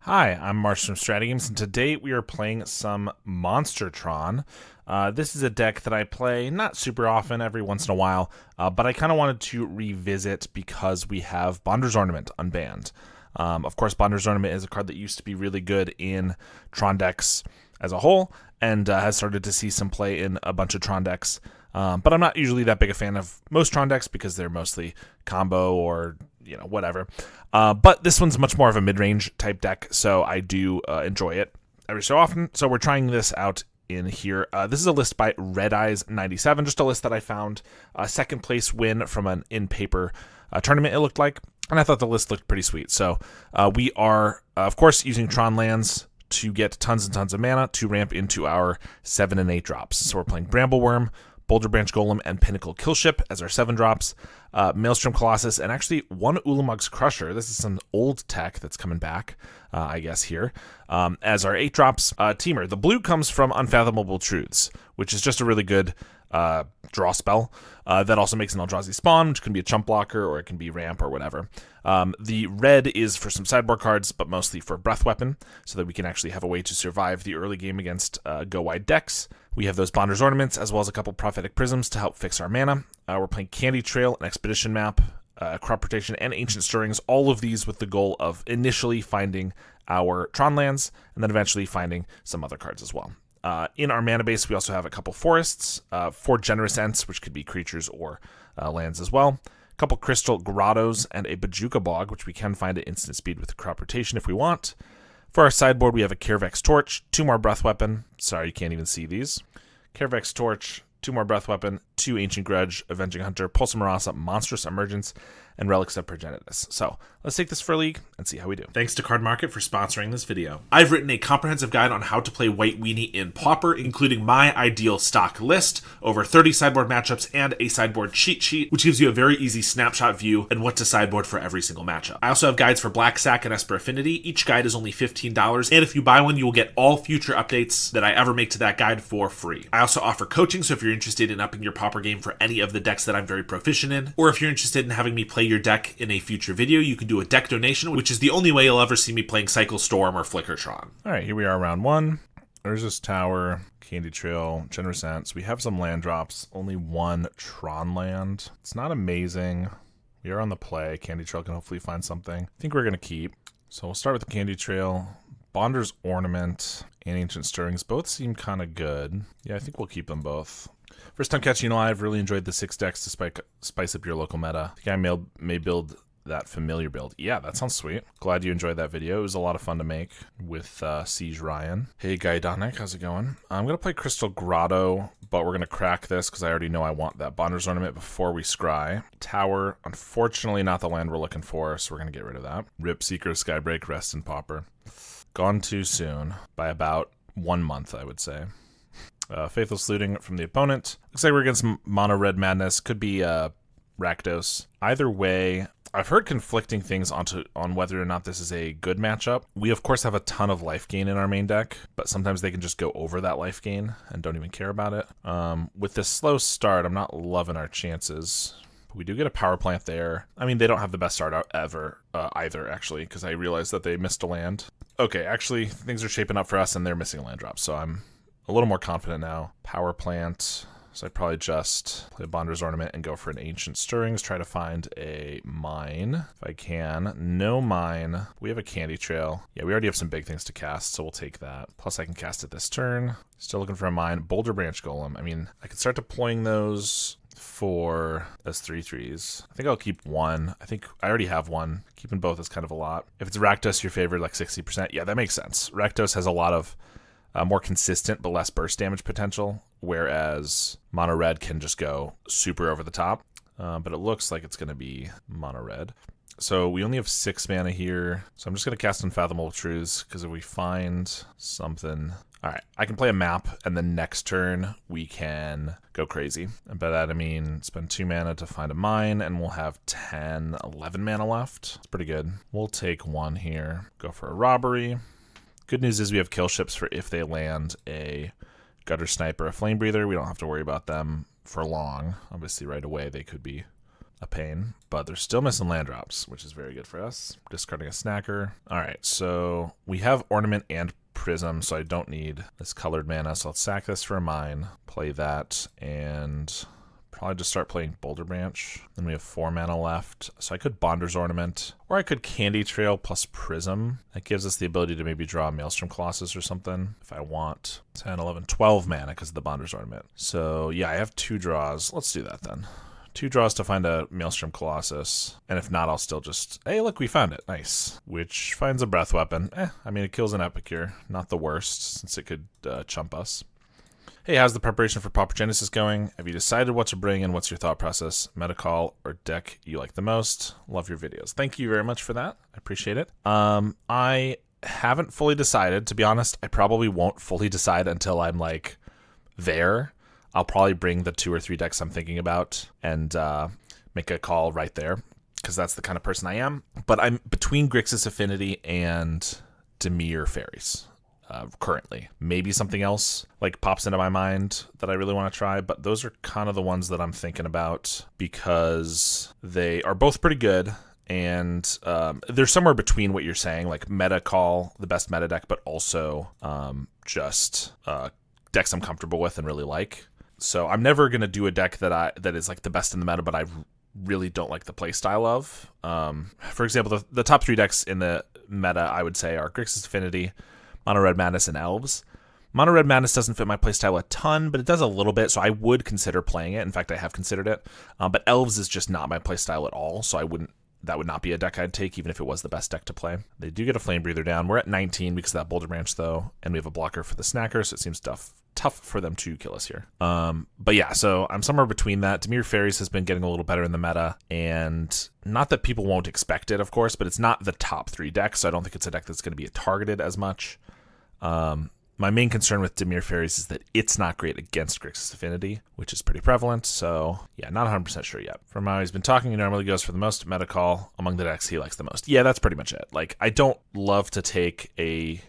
Hi, I'm Marsh from StrataGames, and today we are playing some Monster Tron. This is a deck that I play not super often, every once in a while, but I kind of wanted to revisit because we have Bonder's Ornament unbanned. Of course, Bonder's Ornament is a card that used to be really good in Tron decks as a whole, and has started to see some play in a bunch of Tron decks. But I'm not usually that big a fan of most Tron decks because they're mostly combo or whatever. But this one's much more of a mid-range type deck, so I do enjoy it every so often. So we're trying this out in here. This is a list by Red Eyes 97, just a list that I found. A second place win from an in-paper tournament, it looked like, and I thought the list looked pretty sweet. So we are, of course, using Tron lands to get tons and tons of mana to ramp into our 7 and 8 drops. So we're playing Brambleworm, Boulder Branch Golem, and Pinnacle Killship as our 7 drops, Maelstrom Colossus, and actually one Ulamog's Crusher. This is some old tech that's coming back, I guess, here. As our 8 drops, Temur. The blue comes from Unfathomable Truths, which is just a really good draw spell. That also makes an Eldrazi spawn, which can be a chump blocker, or it can be ramp, or whatever. The red is for some sideboard cards, but mostly for Breath Weapon, so that we can actually have a way to survive the early game against go-wide decks. We have those Bonder's Ornaments, as well as a couple Prophetic Prisms to help fix our mana. We're playing Candy Trail, an Expedition Map, Crop Rotation, and Ancient Stirrings, all of these with the goal of initially finding our Tron lands, and then eventually finding some other cards as well. In our mana base, we also have a couple forests, 4 Generous Ents, which could be creatures or lands as well, a couple Crystal Grottos, and a Bajuka Bog, which we can find at instant speed with Crop Rotation if we want. For our sideboard, we have a Carevex Torch, 2 more Breath Weapon. Sorry, you can't even see these. Carevex Torch, 2 more Breath Weapon, 2 Ancient Grudge, Avenging Hunter, Pulse of Marasa, Monstrous Emergence, and Relics of Progenitus. So let's take this for a league and see how we do. Thanks to Card Market for sponsoring this video. I've written a comprehensive guide on how to play White Weenie in Pauper, including my ideal stock list, over 30 sideboard matchups, and a sideboard cheat sheet, which gives you a very easy snapshot view and what to sideboard for every single matchup. I also have guides for Black Sack and Esper Affinity. Each guide is only $15, and if you buy one, you will get all future updates that I ever make to that guide for free. I also offer coaching, so if you're interested in upping your Pauper game for any of the decks that I'm very proficient in, or if you're interested in having me play your deck in a future video, you can do a deck donation, which is the only way you'll ever see me playing Cycle Storm or Flickertron. All right, here we are, round 1. There's this tower, Candy Trail, Generous Ents. We have some land drops, only 1 Tron land. It's not amazing. We are on the play. Candy Trail can hopefully find something. I think we're going to keep. So we'll start with the Candy Trail. Bonder's Ornament and Ancient Stirrings both seem kind of good. Yeah, I think we'll keep them both. First time catching live, really enjoyed the 6 decks to spice up your local meta. I think I may build that familiar build. Yeah, that sounds sweet. Glad you enjoyed that video. It was a lot of fun to make with Siege Ryan. Hey, Gaidonic, how's it going? I'm going to play Crystal Grotto, but we're going to crack this because I already know I want that Bonder's Ornament before we scry. Tower, unfortunately not the land we're looking for, so we're going to get rid of that. Rip, Seeker, Skybreak, Rest, and Pauper. Gone too soon by about 1 month, I would say. Faithless Looting from the opponent. Looks like we're against Mono Red Madness. Could be Rakdos. Either way, I've heard conflicting things on whether or not this is a good matchup. We, of course, have a ton of life gain in our main deck, but sometimes they can just go over that life gain and don't even care about it. With this slow start, I'm not loving our chances. But we do get a power plant there. I mean, they don't have the best start out ever either, actually, because I realized that they missed a land. Okay, actually, things are shaping up for us, and they're missing a land drop, so I'm a little more confident now. Power plant. So I'd probably just play a Bonder's Ornament and go for an Ancient Stirrings, try to find a mine if I can. No mine. We have a Candy Trail. Yeah, we already have some big things to cast, so we'll take that. Plus I can cast it this turn. Still looking for a mine. Boulder Branch Golem. I mean, I could start deploying those for as 3/3s. I think I'll keep 1. I think I already have 1. Keeping both is kind of a lot. If it's Rakdos, your favorite, like 60%. Yeah, that makes sense. Rakdos has a lot of more consistent but less burst damage potential, whereas Mono Red can just go super over the top. But it looks like it's going to be Mono Red. So we only have 6 mana here, so I'm just going to cast Unfathomable Truths, because if we find something... Alright, I can play a map, and then next turn we can go crazy. And by that I mean spend 2 mana to find a mine, and we'll have 10, 11 mana left. It's pretty good. We'll take 1 here. Go for a Robbery. Good news is we have kill ships for if they land a Gutter Sniper, a Flame Breather. We don't have to worry about them for long. Obviously right away they could be a pain, but they're still missing land drops, which is very good for us. Discarding a snacker. All right, so we have Ornament and Prism, so I don't need this colored mana, so let's sack this for a mine, play that, and probably just start playing Boulder Branch. Then we have 4 mana left, so I could Bonder's Ornament, or I could Candy Trail plus Prism. That gives us the ability to maybe draw Maelstrom Colossus or something if I want. 10, 11, 12 mana because of the Bonder's Ornament. So yeah, I have 2 draws. Let's do that then. 2 draws to find a Maelstrom Colossus, and if not, I'll still just, hey, look, we found it. Nice. Which finds a Breath Weapon. I mean, it kills an Epicure. Not the worst, since it could chump us. Hey, how's the preparation for Pauper Genesis going? Have you decided what to bring, and what's your thought process? Metacall or deck you like the most? Love your videos. Thank you very much for that. I appreciate it. I haven't fully decided. To be honest, I probably won't fully decide until I'm, like, there. I'll probably bring the 2 or 3 decks I'm thinking about and make a call right there, because that's the kind of person I am. But I'm between Grixis Affinity and Temur Fairies currently. Maybe something else like pops into my mind that I really want to try, but those are kind of the ones that I'm thinking about because they are both pretty good. And they're somewhere between what you're saying, like meta call, the best meta deck, but also just decks I'm comfortable with and really like. So I'm never going to do a deck that is like the best in the meta, but I really don't like the play style of. For example, the top 3 decks in the meta, I would say, are Grixis Affinity, Mono Red Madness, and Elves. Mono Red Madness doesn't fit my playstyle a ton, but it does a little bit, so I would consider playing it. In fact, I have considered it. But Elves is just not my playstyle at all, so that would not be a deck I'd take, even if it was the best deck to play. They do get a Flame Breather down. We're at 19 because of that Boulder Branch, though, and we have a blocker for the Snacker, so it seems tough for them to kill us here. But yeah, so I'm somewhere between that. Temur Fairies has been getting a little better in the meta, and not that people won't expect it, of course, but it's not the top 3 decks, so I don't think it's a deck that's going to be targeted as much. My main concern with Temur Fairies is that it's not great against Grixis Affinity, which is pretty prevalent, so yeah, not 100% sure yet. From how he's been talking, he normally goes for the most meta call among the decks he likes the most. Yeah, that's pretty much it. Like, I don't love to take if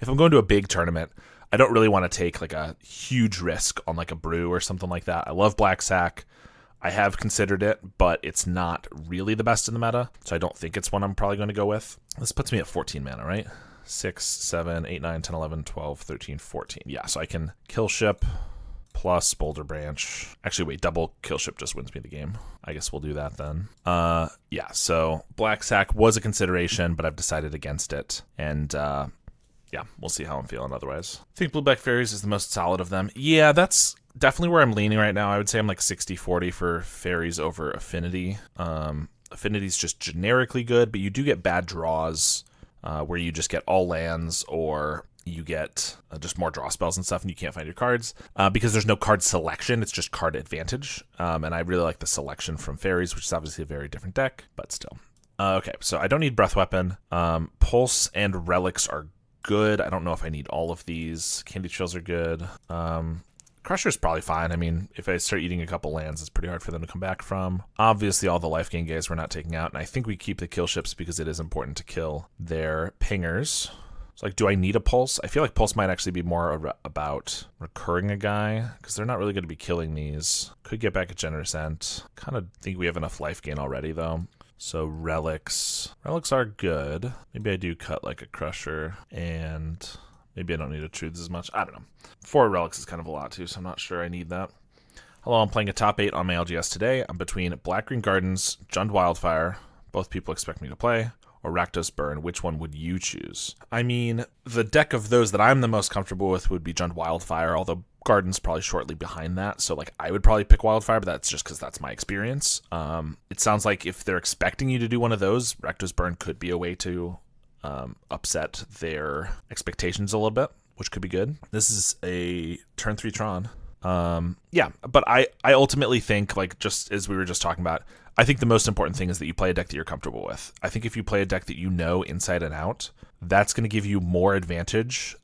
I'm going to a big tournament, I don't really want to take like a huge risk on like a brew or something like that. I love Black Sack. I have considered it, but it's not really the best in the meta, so I don't think it's one I'm probably going to go with. This puts me at 14 mana, right? 6, 7, 8, 9, 10, 11, 12, 13, 14. Yeah, so I can kill ship plus Boulder Branch. Actually, wait, double kill ship just wins me the game. I guess we'll do that then. Yeah, so Black Sack was a consideration, but I've decided against it. And yeah, we'll see how I'm feeling otherwise. I think Blueback Fairies is the most solid of them. Yeah, that's definitely where I'm leaning right now. I would say I'm like 60-40 for Fairies over Affinity. Affinity's just generically good, but you do get bad draws where you just get all lands, or you get just more draw spells and stuff, and you can't find your cards because there's no card selection. It's just card advantage. And I really like the selection from Fairies, which is obviously a very different deck, but still. Okay, so I don't need Breath Weapon. Pulse and Relics are good. I don't know if I need all of these. Candy Trails are good. Crusher's probably fine. I mean, if I start eating a couple lands, it's pretty hard for them to come back from. Obviously, all the life gain guys we're not taking out, and I think we keep the kill ships because it is important to kill their pingers. So, like, do I need a Pulse? I feel like Pulse might actually be more about recurring a guy, because they're not really going to be killing these. Could get back a Generous Ent. Kind of think we have enough life gain already, though. So Relics. Relics are good. Maybe I do cut, like, a Crusher, and maybe I don't need a Truths as much. I don't know. 4 Relics is kind of a lot, too, so I'm not sure I need that. Hello, I'm playing a top 8 on my LGS today. I'm between Black Green Gardens, Jund Wildfire, both people expect me to play, or Rakdos Burn. Which one would you choose? I mean, the deck of those that I'm the most comfortable with would be Jund Wildfire, although Garden's probably shortly behind that, so like I would probably pick Wildfire, but that's just because that's my experience. It sounds like if they're expecting you to do one of those, Rakdos Burn could be a way to upset their expectations a little bit, which could be good. This is a turn 3 Tron. Yeah, but I ultimately think, like, just as we were just talking about, I think the most important thing is that you play a deck that you're comfortable with. I think if you play a deck that you know inside and out, that's going to give you more advantage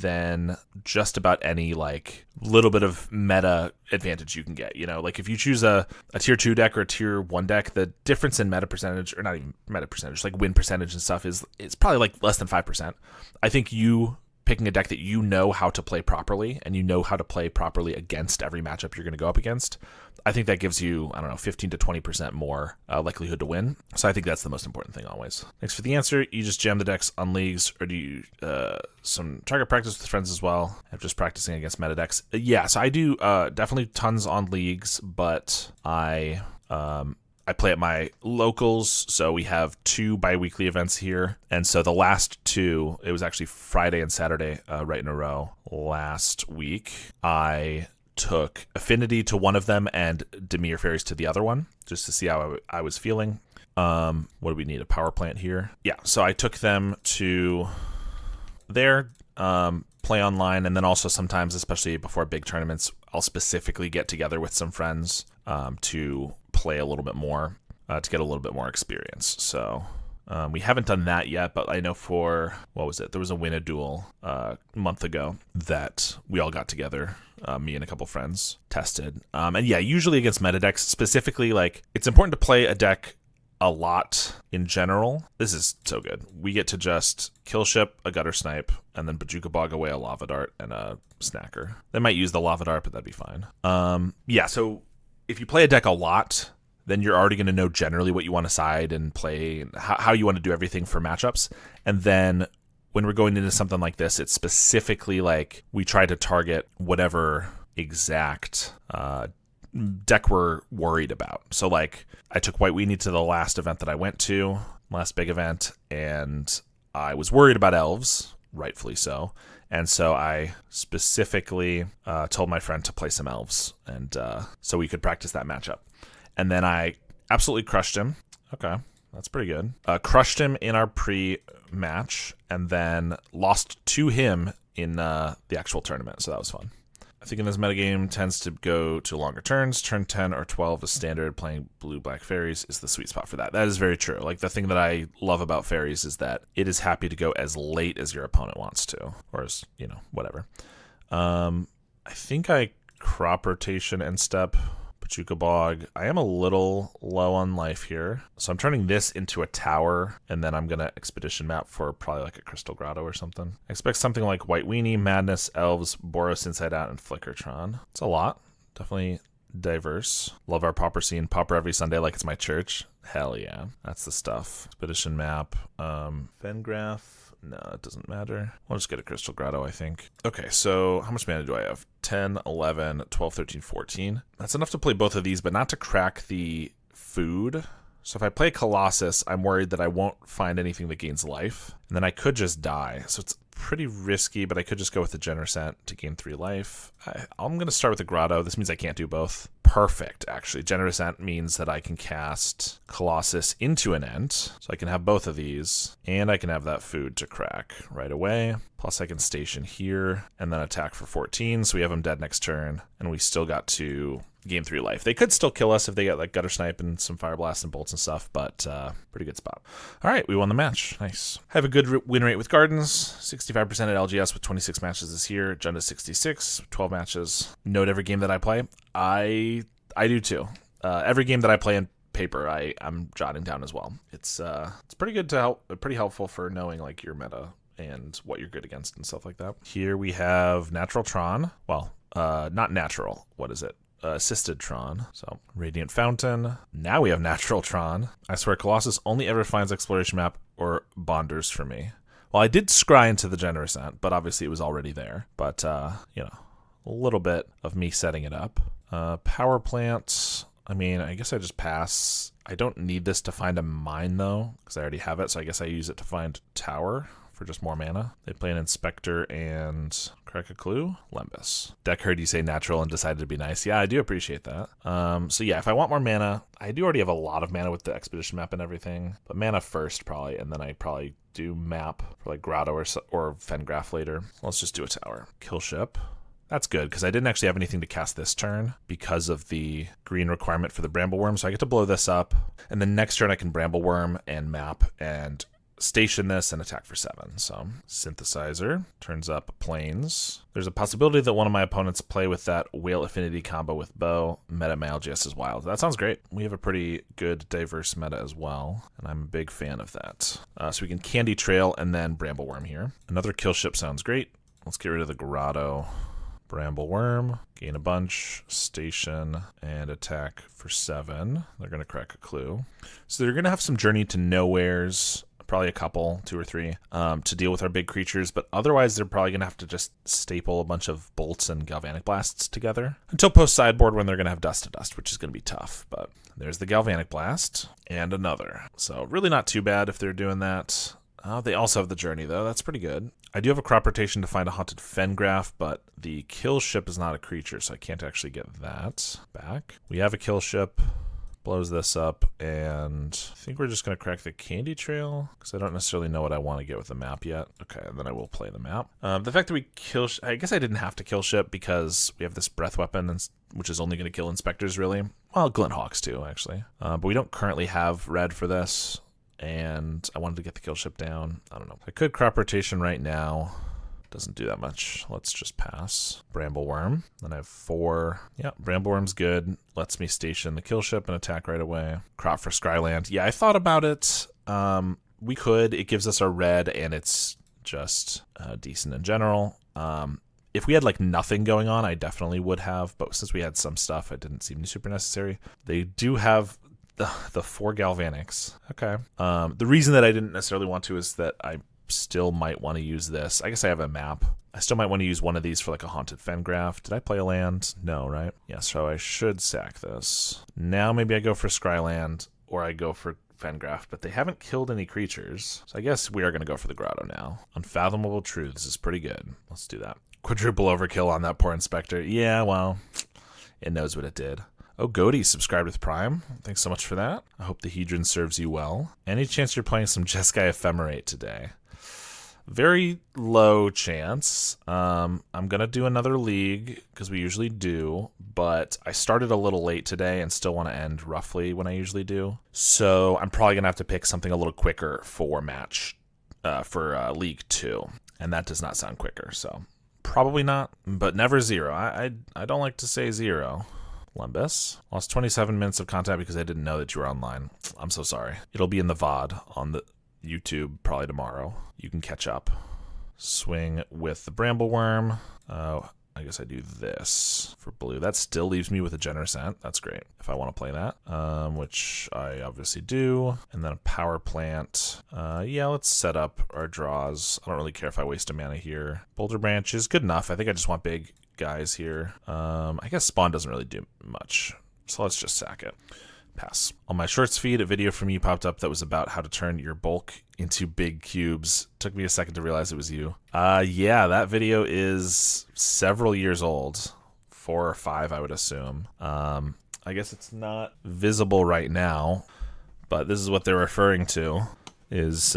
than just about any, like, little bit of meta advantage you can get. You know, like, if you choose a tier 2 deck or a tier 1 deck, the difference in meta percentage, or not even meta percentage, like win percentage and stuff, is probably like less than 5%. I think you picking a deck that you know how to play properly, and you know how to play properly against every matchup you're going to go up against, I think that gives you, I don't know, 15 to 20% more likelihood to win. So I think that's the most important thing always. Thanks for the answer. You just jam the decks on leagues, or do you some target practice with friends as well? I'm just practicing against meta decks. Yeah, so I do definitely tons on leagues, but I play at my locals, so we have 2 bi-weekly events here. And so the last 2, it was actually Friday and Saturday right in a row last week. I took Affinity to one of them and Temur Fairies to the other one, just to see how I was feeling. What do we need? A power plant here? Yeah, so I took them to there, play online, and then also sometimes, especially before big tournaments, I'll specifically get together with some friends to play a little bit more, to get a little bit more experience. So we haven't done that yet, but I know for, what was it? There was a Win a Duel a month ago that we all got together, me and a couple friends tested. And yeah, usually against meta decks, specifically, like, it's important to play a deck a lot in general. This is so good. We get to just kill ship, a gutter snipe, and then Bajuka Bog away a lava dart and a snacker. They might use the lava dart, but that'd be fine. Yeah, so if you play a deck a lot, then you're already going to know generally what you want to side and play, and how you want to do everything for matchups. And then when we're going into something like this, it's specifically like we try to target whatever exact deck we're worried about. So like I took White Weenie to the last event that I went to, last big event, and I was worried about elves, rightfully so. And so I specifically told my friend to play some elves, and so we could practice that matchup. And then I absolutely crushed him. Okay, that's pretty good. Crushed him in our pre-match, and then lost to him in the actual tournament, so that was fun. I think in this metagame tends to go to longer turns. Turn 10 or 12 is standard. Playing blue-black fairies is the sweet spot for that. That is very true. Like, the thing that I love about fairies is that it is happy to go as late as your opponent wants to, or as, whatever. I think I crop rotation and step Pachuca Bog. I am a little low on life here, so I'm turning this into a tower, and then I'm gonna expedition map for probably like a Crystal Grotto or something. I expect something like White Weenie, Madness, Elves, Boros Inside Out, and Flickertron. It's a lot. Definitely diverse. Love our Pauper scene. Pauper every Sunday like it's my church. Hell yeah. That's the stuff. Expedition map. Vengraph. No, it doesn't matter. We'll just get a Crystal Grotto, I think. Okay, so how much mana do I have? 10, 11, 12, 13, 14. That's enough to play both of these, but not to crack the food. So if I play Colossus, I'm worried that I won't find anything that gains life. And then I could just die. So it's pretty risky, but I could just go with the Generosant to gain 3 life. I'm going to start with the Grotto. This means I can't do both. Perfect, actually. Generosant means that I can cast Colossus into an Ent, so I can have both of these, and I can have that food to crack right away. Plus I can station here, and then attack for 14, so we have him dead next turn, and we still got to gain 3 life. They could still kill us if they get like Gutter Snipe and some Fire Blast and Bolts and stuff, but pretty good spot. All right, we won the match. Nice. I have a good win rate with Gardens, 65% at LGS with 26 matches this year. Agenda 66, 12 matches. Note every game that I play. I do too. Every game that I play in paper, I'm jotting down as well. It's pretty good to help. Pretty helpful for knowing like your meta and what you're good against and stuff like that. Here we have Natural Tron. Well, not natural. What is it? Assisted Tron. So Radiant Fountain. Now we have Natural Tron. I swear Colossus only ever finds Exploration Map or Bonders for me. Well, I did scry into the Generosant, but obviously it was already there. But a little bit of me setting it up. Power Plant. I mean, I guess I just pass. I don't need this to find a mine though, because I already have it. So I guess I use it to find Tower for just more mana. They play an Inspector and crack a clue. Lembas. Deck heard you say natural and decided to be nice. Yeah, I do appreciate that. So yeah, if I want more mana, I do already have a lot of mana with the Expedition map and everything, but mana first probably, and then I probably do map for like Grotto or Vengraph later. Let's just do a tower. Kill ship. That's good, because I didn't actually have anything to cast this turn because of the green requirement for the Brambleworm, so I get to blow this up, and then next turn I can Brambleworm and map and station this and attack for 7. So Synthesizer turns up Plains. There's a possibility that one of my opponents play with that Whale Affinity combo with Bow. Meta my LGS is wild. That sounds great. We have a pretty good diverse meta as well, and I'm a big fan of that. So we can Candy Trail and then Brambleworm here. Another kill ship sounds great. Let's get rid of the Grotto. Brambleworm, gain a bunch, station, and attack for 7. They're going to crack a clue. So they're going to have some Journey to Nowheres, probably a couple, 2 or 3, to deal with our big creatures, but otherwise they're probably going to have to just staple a bunch of bolts and galvanic blasts together until post sideboard when they're going to have dust to dust, which is going to be tough. But there's the galvanic blast and another. So really not too bad if they're doing that. They also have the Journey, though. That's pretty good. I do have a crop rotation to find a Haunted Fengraf, but the kill ship is not a creature, so I can't actually get that back. We have a kill ship. Blows this up, and I think we're just going to crack the Candy Trail, because I don't necessarily know what I want to get with the map yet. Okay, and then I will play the map. The fact that we kill... I guess I didn't have to kill ship, because we have this breath weapon, which is only going to kill inspectors, really. Well, Glint Hawks, too, actually. But we don't currently have red for this. And I wanted to get the kill ship down. I don't know. I could crop rotation right now. Doesn't do that much. Let's just pass. Brambleworm. Then I have 4. Yeah, Brambleworm's good. Lets me station the kill ship and attack right away. Crop for Scryland. Yeah, I thought about it. We could. It gives us our red, and it's just decent in general. If we had like nothing going on, I definitely would have. But since we had some stuff, it didn't seem super necessary. They do have the 4 Galvanics. Okay. The reason that I didn't necessarily want to is that I still might want to use this. I guess I have a map. I still might want to use one of these for like a Haunted Fengraf. Did I play a land? No, right? Yeah, so I should sack this. Now maybe I go for Scryland or I go for Fengraf, but they haven't killed any creatures. So I guess we are going to go for the Grotto now. Unfathomable Truths is pretty good. Let's do that. Quadruple overkill on that poor Inspector. Yeah, well, it knows what it did. Oh, Goaty subscribed with Prime. Thanks so much for that. I hope the Hedron serves you well. Any chance you're playing some Jeskai Ephemerate today? Very low chance. I'm going to do another league because we usually do, but I started a little late today and still want to end roughly when I usually do. So I'm probably going to have to pick something a little quicker for League 2, and that does not sound quicker, so probably not, but never 0. I don't like to say 0. Lembus. Lost 27 minutes of content because I didn't know that you were online. I'm so sorry. It'll be in the VOD on the YouTube probably tomorrow. You can catch up. Swing with the Brambleworm. I guess I do this for blue. That still leaves me with a Generous Ant. That's great if I want to play that, which I obviously do. And then a Power Plant. Yeah, let's set up our draws. I don't really care if I waste a mana here. Boulder Branch is good enough. I think I just want big guys here. I guess Spawn doesn't really do much, so let's just sack it. Pass. On my shorts feed, a video from you popped up that was about how to turn your bulk into big cubes. Took me a second to realize it was you. Yeah, that video is several years old. 4 or 5, I would assume. I guess it's not visible right now, but this is what they're referring to, is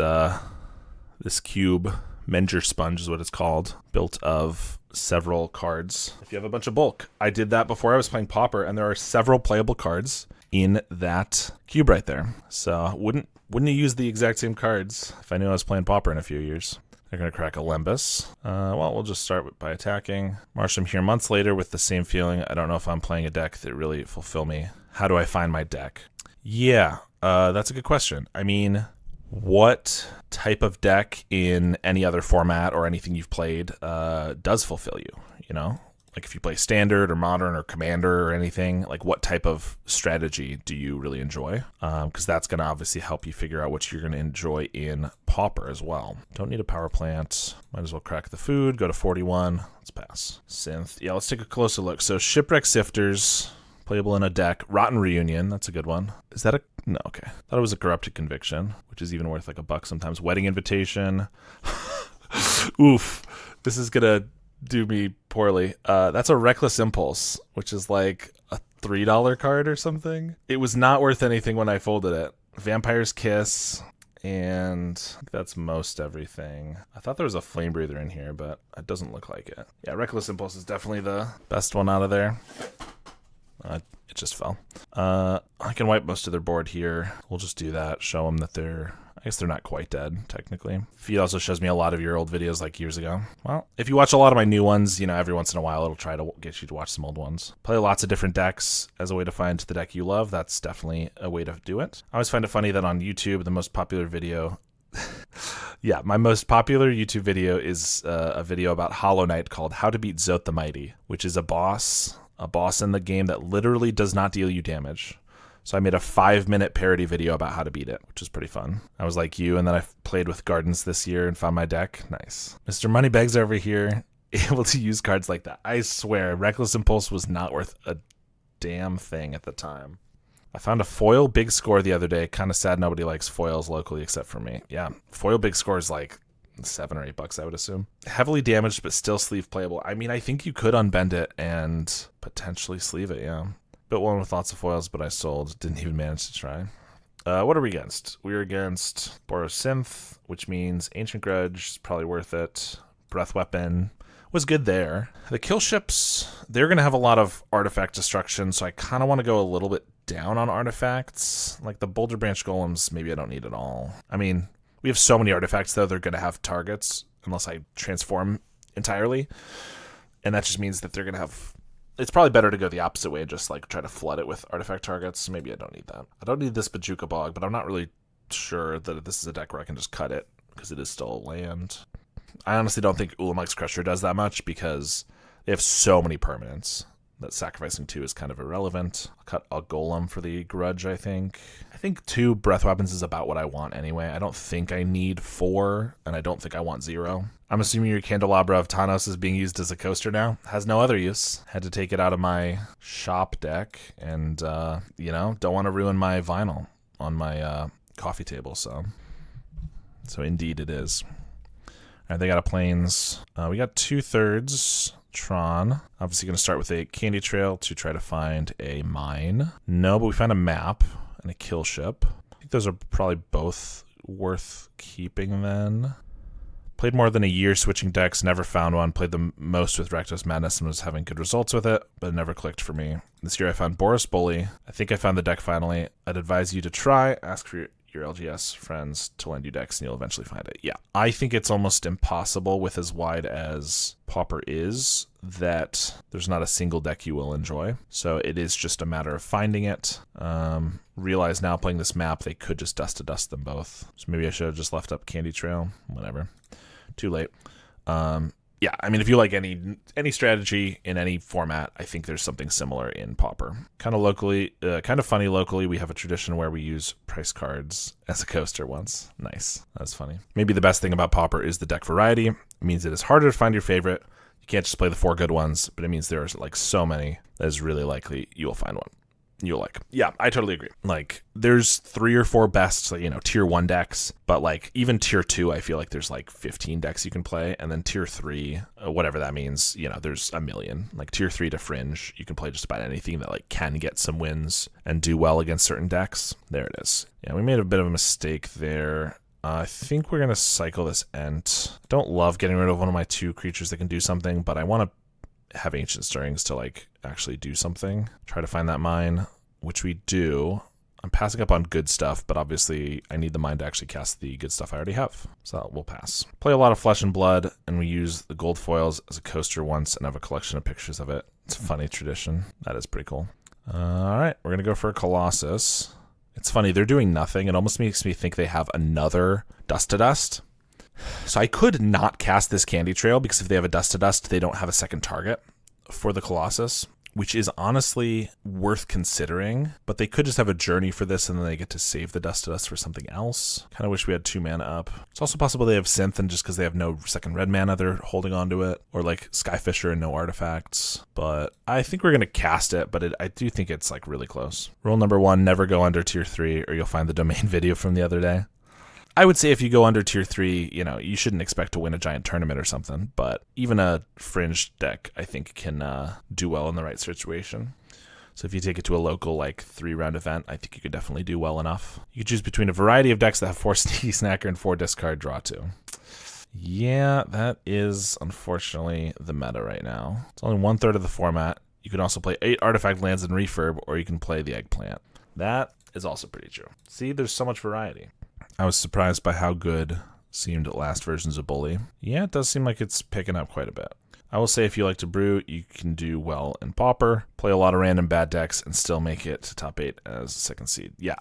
this cube. Menger Sponge is what it's called, built of several cards. If you have a bunch of bulk. I did that before I was playing Pauper, and there are several playable cards in that cube right there. So wouldn't have used the exact same cards if I knew I was playing Pauper in a few years. They're going to crack a Lembus. Well, we'll just start by attacking. Marsham here months later with the same feeling. I don't know if I'm playing a deck that really fulfill me. How do I find my deck? Yeah, that's a good question. I mean, what type of deck in any other format or anything you've played does fulfill you, you know? Like if you play Standard or Modern or Commander or anything, like what type of strategy do you really enjoy? Because that's going to obviously help you figure out what you're going to enjoy in Pauper as well. Don't need a power plant. Might as well crack the food. Go to 41. Let's pass. Synth. Yeah, let's take a closer look. So Shipwreck Sifters, playable in a deck. Rotten Reunion, that's a good one. Is that a... No, okay. Thought it was a Corrupted Conviction, which is even worth like $1 sometimes. Wedding Invitation. Oof. This is going to do me poorly. That's a Reckless Impulse, which is like a $3 card or something. It was not worth anything when I folded it. Vampire's Kiss, and I think that's most everything. I thought there was a Flame Breather in here, but it doesn't look like it. Yeah, Reckless Impulse is definitely the best one out of there. It just fell. I can wipe most of their board here. We'll just do that. Show them that they're... I guess they're not quite dead, technically. Feed also shows me a lot of your old videos like years ago. Well, if you watch a lot of my new ones, you know, every once in a while it'll try to get you to watch some old ones. Play lots of different decks as a way to find the deck you love. That's definitely a way to do it. I always find it funny that on YouTube, the most popular video Yeah, my most popular YouTube video is a video about Hollow Knight called How to Beat Zoth the Mighty, which is a boss in the game that literally does not deal you damage. So I made a 5-minute parody video about how to beat it, which is pretty fun. I was like you, and then I played with Gardens this year and found my deck. Nice. Mr. Moneybags over here, able to use cards like that. I swear, Reckless Impulse was not worth a damn thing at the time. I found a foil big score the other day. Kind of sad nobody likes foils locally except for me. Yeah, foil big score is like $7 or $8, I would assume. Heavily damaged, but still sleeve playable. I mean, I think you could unbend it and potentially sleeve it, yeah. Built one with lots of foils, but I sold. Didn't even manage to try. What are we against? We're against Boros Synth, which means Ancient Grudge is probably worth it. Breath Weapon was good there. The kill ships, they're going to have a lot of artifact destruction, so I kind of want to go a little bit down on artifacts. Like the Boulder Branch Golems, maybe I don't need it all. I mean, we have so many artifacts, though, they're going to have targets unless I transform entirely. And that just means that they're going to have... It's probably better to go the opposite way and just like try to flood it with artifact targets. Maybe I don't need that. I don't need this Bajuka Bog, but I'm not really sure that this is a deck where I can just cut it because it is still a land. I honestly don't think Ulamog's Crusher does that much because they have so many permanents that sacrificing 2 is kind of irrelevant. I'll cut a Golem for the Grudge, I think. I think 2 Breath Weapons is about what I want anyway. I don't think I need 4, and I don't think I want 0. I'm assuming your Candelabra of Thanos is being used as a coaster now. Has no other use. Had to take it out of my shop deck, and, don't want to ruin my vinyl on my coffee table, so indeed it is. All right, they got a Plains. We got 2/3 Tron. Obviously going to start with a Candy Trail to try to find a mine. No, but we found a map and a kill ship. I think those are probably both worth keeping then. Played more than a year switching decks, never found one. Played the most with Reckless Madness and was having good results with it, but it never clicked for me. This year I found Boros Bully. I think I found the deck finally. I'd advise you to try, ask for your LGS friends to lend you decks and you'll eventually find it. Yeah, I think it's almost impossible with as wide as Pauper is that there's not a single deck you will enjoy. So it is just a matter of finding it. Realize now playing this map, they could just dust them both. So maybe I should have just left up Candy Trail, whatever. Too late. Yeah, I mean, if you like any strategy in any format, I think there's something similar in Pauper. Kind of funny locally, we have a tradition where we use price cards as a coaster once. Nice. That's funny. Maybe the best thing about Pauper is the deck variety. It means it is harder to find your favorite. You can't just play the 4 good ones, but it means there's like so many that is really likely you will find one you'll like. Yeah, I totally agree. Like, there's 3 or 4 best, tier 1 decks, but like even tier 2, I feel like there's like 15 decks you can play, and then tier 3, whatever that means, there's a million. Like tier 3 to Fringe, you can play just about anything that like can get some wins and do well against certain decks. There it is. Yeah, we made a bit of a mistake there. I think we're going to cycle this Ent. Don't love getting rid of one of my 2 creatures that can do something, but I want to have Ancient Stirrings to like actually do something. Try to find that mine, which we do. I'm passing up on good stuff, but obviously I need the mine to actually cast the good stuff I already have. So we'll pass. Play a lot of Flesh and Blood, and we use the gold foils as a coaster once and have a collection of pictures of it. It's a funny tradition. That is pretty cool. All right, we're going to go for a Colossus. It's funny, they're doing nothing. It almost makes me think they have another Dust to Dust. So I could not cast this Candy Trail because if they have a Dust to Dust, they don't have a second target for the Colossus, which is honestly worth considering. But they could just have a Journey for this and then they get to save the Dust to Dust for something else. Kind of wish we had 2 mana up. It's also possible they have Synth and just because they have no second red mana, they're holding on to it. Or like Skyfisher and no artifacts. But I think we're going to cast it, but I do think it's like really close. Rule number 1, never go under tier 3 or you'll find the domain video from the other day. I would say if you go under tier 3, you shouldn't expect to win a giant tournament or something, but even a Fringe deck, I think, can do well in the right situation. So if you take it to a local, 3-round event, I think you could definitely do well enough. You could choose between a variety of decks that have 4 Sneaky Snacker and 4 discard, draw 2. Yeah, that is, unfortunately, the meta right now. It's only 1/3 of the format. You can also play 8 artifact lands and refurb, or you can play the Eggplant. That is also pretty true. See, there's so much variety. I was surprised by how good seemed last versions of Bully. Yeah, it does seem like it's picking up quite a bit. I will say if you like to brew, you can do well in Pauper, play a lot of random bad decks, and still make it to top 8 as a second seed. Yeah,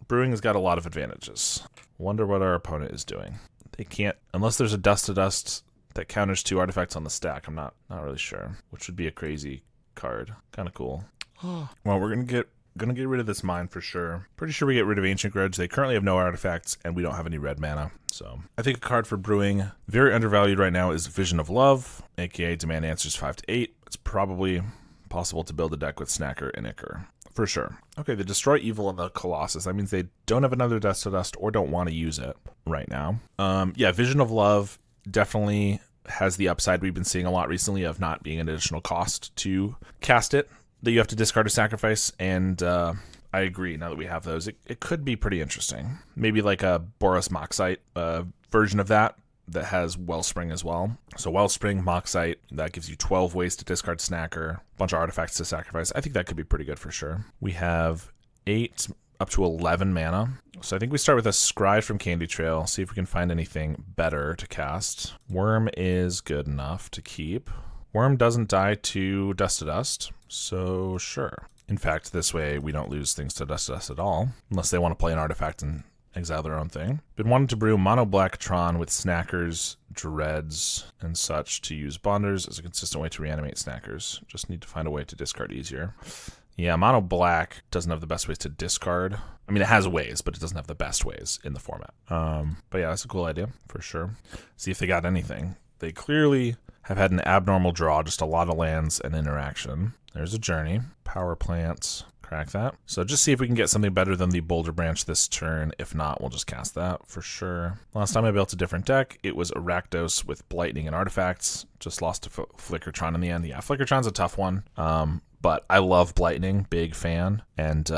brewing has got a lot of advantages. Wonder what our opponent is doing. They can't, unless there's a Dust to Dust that counters 2 artifacts on the stack. I'm not really sure, which would be a crazy card. Kind of cool. Well, we're gonna get rid of this mine for sure. Pretty sure we get rid of Ancient Grudge. They currently have no artifacts, and we don't have any red mana. So I think a card for brewing, very undervalued right now, is Vision of Love, aka Demand Answers 5 to 8. It's probably possible to build a deck with Snacker and Ichor. For sure. Okay, they destroy evil on the Colossus. That means they don't have another Dust to Dust or don't want to use it right now. Yeah, Vision of Love definitely has the upside we've been seeing a lot recently of not being an additional cost to cast it, that you have to discard a sacrifice, and I agree, now that we have those, it could be pretty interesting. Maybe like a Boros Moxite version of that has Wellspring as well. So Wellspring, Moxite, that gives you 12 ways to discard Snacker, a bunch of artifacts to sacrifice. I think that could be pretty good for sure. We have 8 up to 11 mana. So I think we start with a Scry from Candy Trail, see if we can find anything better to cast. Worm is good enough to keep. Worm doesn't die to Dust to Dust, so sure. In fact, this way we don't lose things to Dust to Dust at all, unless they want to play an artifact and exile their own thing. Been wanting to brew mono black Tron with Snackers, Dreads, and such to use Bonders as a consistent way to reanimate Snackers. Just need to find a way to discard easier. Yeah, mono black doesn't have the best ways to discard. I mean, it has ways, but it doesn't have the best ways in the format. But yeah, that's a cool idea for sure. See if they got anything. They clearly have had an abnormal draw, just a lot of lands and interaction. There's a Journey, Power Plants, crack that. So just see if we can get something better than the Boulder Branch this turn. If not, we'll just cast that for sure. Last time I built a different deck, it was Rakdos with Blightning and Artifacts. Just lost to Flickertron in the end. Yeah, Flickertron's a tough one. But I love Blightning, big fan. And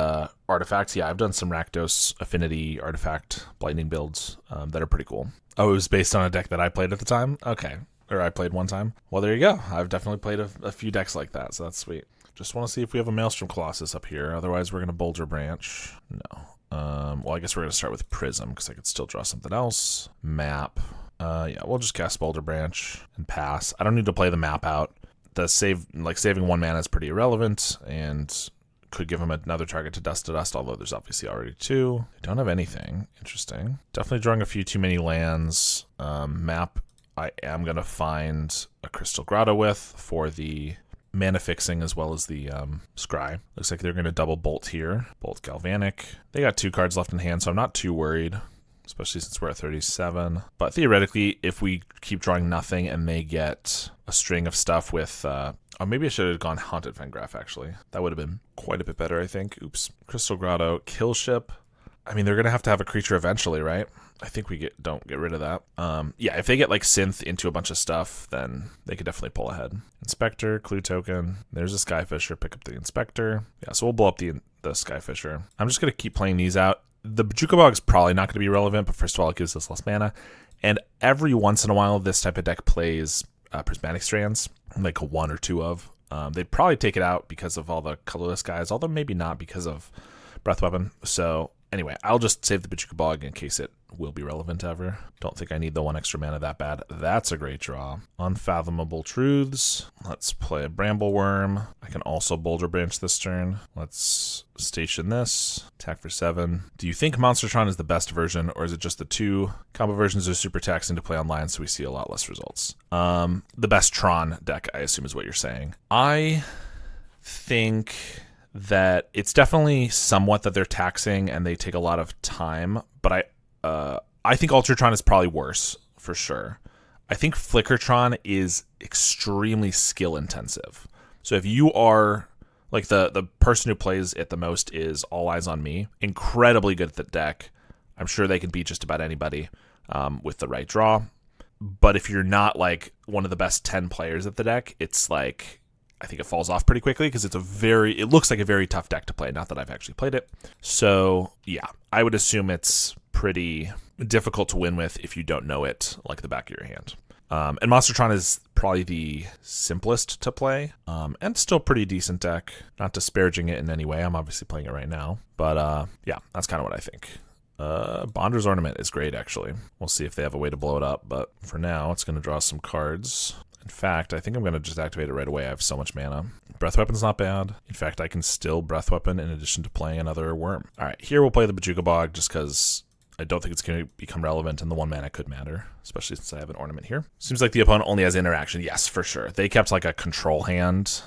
Artifacts, yeah, I've done some Rakdos Affinity Artifact Blightning builds that are pretty cool. Oh, it was based on a deck that I played at the time? Okay. Or I played one time. Well, there you go. I've definitely played a few decks like that, so that's sweet. Just want to see if we have a Maelstrom Colossus up here. Otherwise, we're going to Boulder Branch. No. Well, I guess we're going to start with Prism, because I could still draw something else. Map. Yeah, we'll just cast Boulder Branch and pass. I don't need to play the map out. The saving 1 mana is pretty irrelevant, and could give him another target to Dust, although there's obviously already 2. They don't have anything. Interesting. Definitely drawing a few too many lands. Map, I am going to find a Crystal Grotto with for the mana fixing as well as the Scry. Looks like they're going to double Bolt here. Bolt Galvanic. They got 2 cards left in hand, so I'm not too worried, especially since we're at 37. But theoretically, if we keep drawing nothing and they get a string of stuff with... oh, maybe I should have gone Haunted Fengraph, actually. That would have been quite a bit better, I think. Oops. Crystal Grotto. Kill Ship. I mean, they're going to have a creature eventually, right? I think we don't get rid of that. Yeah, if they get like Synth into a bunch of stuff, then they could definitely pull ahead. Inspector, Clue Token. There's a Skyfisher. Pick up the Inspector. Yeah, so we'll blow up the Skyfisher. I'm just going to keep playing these out. The Bojuka Bog is probably not going to be relevant, but first of all, it gives us less mana. And every once in a while, this type of deck plays Prismatic Strands, like 1 or 2 of. They'd probably take it out because of all the colorless guys, although maybe not because of Breath Weapon. So anyway, I'll just save the Bojuka Bog in case it will be relevant ever. Don't think I need the 1 extra mana that bad. That's a great draw. Unfathomable Truths. Let's play a Bramble Worm. I can also Boulder Branch this turn. Let's station this. Attack for 7. Do you think Monstertron is the best version, or is it just the 2 combo versions are super taxing to play online, so we see a lot less results? The best Tron deck, I assume, is what you're saying. I think that it's definitely somewhat that they're taxing and they take a lot of time, but I think Ultratron is probably worse for sure. I think Flickertron is extremely skill intensive. So if you are like the person who plays it the most is All Eyes on Me, incredibly good at the deck. I'm sure they can beat just about anybody with the right draw. But if you're not like one of the best 10 players at the deck, it's like, I think it falls off pretty quickly because it looks like a very tough deck to play. Not that I've actually played it. So yeah, I would assume it's pretty difficult to win with if you don't know it like the back of your hand. And Monstertron is probably the simplest to play, and still pretty decent deck. Not disparaging it in any way. I'm obviously playing it right now. But yeah, that's kind of what I think. Bonder's Ornament is great, actually. We'll see if they have a way to blow it up, but for now, it's going to draw some cards. In fact, I think I'm going to just activate it right away. I have so much mana. Breath Weapon's not bad. In fact, I can still Breath Weapon in addition to playing another Worm. All right, here we'll play the Bojuka Bog just because I don't think it's going to become relevant, and the 1 mana could matter, especially since I have an ornament here. Seems like the opponent only has interaction. Yes, for sure. They kept like a control hand,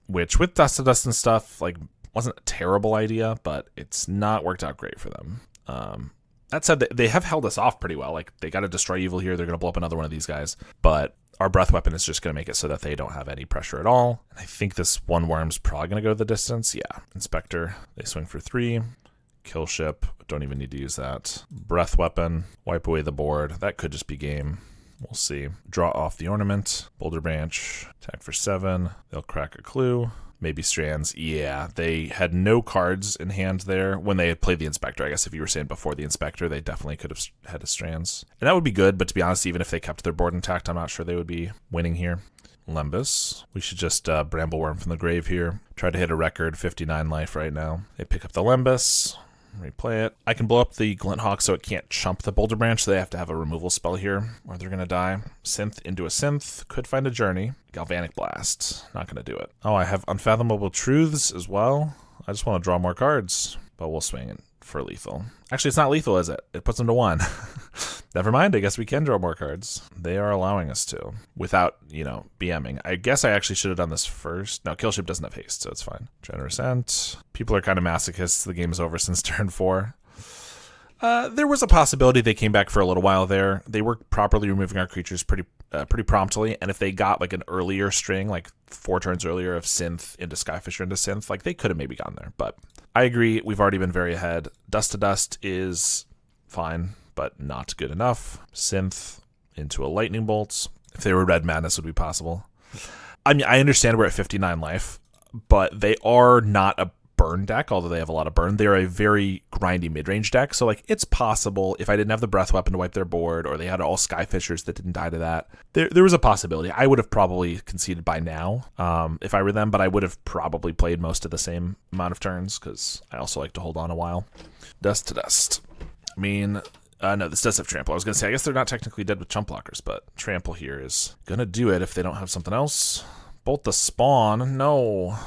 which with Dust to Dust and stuff, like, wasn't a terrible idea, but it's not worked out great for them. That said, they have held us off pretty well. Like, they got to destroy evil here. They're going to blow up another one of these guys. But our breath weapon is just going to make it so that they don't have any pressure at all. And I think this 1 worm's probably going to go the distance. Yeah. Inspector. They swing for 3. Kill ship. Don't even need to use that. Breath weapon. Wipe away the board. That could just be game. We'll see. Draw off the ornament. Boulder branch. Attack for 7. They'll crack a clue. Maybe strands. Yeah, they had no cards in hand there when they had played the Inspector. I guess if you were saying before the Inspector, they definitely could have had a strands. And that would be good, but to be honest, even if they kept their board intact, I'm not sure they would be winning here. Lembus. We should just Brambleworm from the grave here. Try to hit a record 59 life right now. They pick up the Lembus. Replay it. I can blow up the Glinthawk so it can't chump the Boulder Branch, so they have to have a removal spell here, or they're going to die. Synth into a Synth. Could find a Journey. Galvanic Blast. Not going to do it. Oh, I have Unfathomable Truths as well. I just want to draw more cards, but we'll swing it for lethal. Actually, it's not lethal, is it? It puts them to 1. Never mind, I guess we can draw more cards. They are allowing us to, without, BMing. I guess I actually should have done this first. No, Killship doesn't have haste, so it's fine. Generous Ent. People are kind of masochists. The game is over since turn 4. There was a possibility they came back for a little while there. They were properly removing our creatures pretty promptly, and if they got like an earlier string, like 4 turns earlier of Synth into Skyfisher into Synth, like they could have maybe gone there. But I agree, we've already been very ahead. Dust to Dust is fine, but not good enough. Synth into a Lightning Bolt. If they were Red Madness, would be possible. I mean, I understand we're at 59 life, but they are not a burn deck, although they have a lot of burn. They're a very grindy mid-range deck, so like it's possible if I didn't have the breath weapon to wipe their board, or they had all Skyfishers that didn't die to that, there was a possibility. I would have probably conceded by now if I were them, but I would have probably played most of the same amount of turns, because I also like to hold on a while. Dust to Dust. I mean, no, this does have Trample. I was going to say, I guess they're not technically dead with Chump Blockers, but Trample here is going to do it if they don't have something else. Bolt the Spawn. No.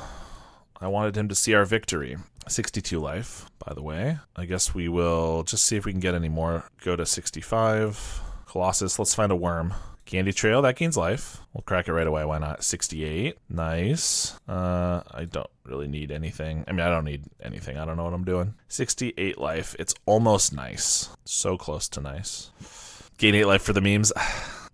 I wanted him to see our victory. 62 life, by the way. I guess we will just see if we can get any more. Go to 65. Colossus, let's find a worm. Candy Trail, that gains life. We'll crack it right away, why not? 68, nice. I don't really need anything. I mean, I don't need anything. I don't know what I'm doing. 68 life, it's almost nice. So close to nice. Gain 8 life for the memes.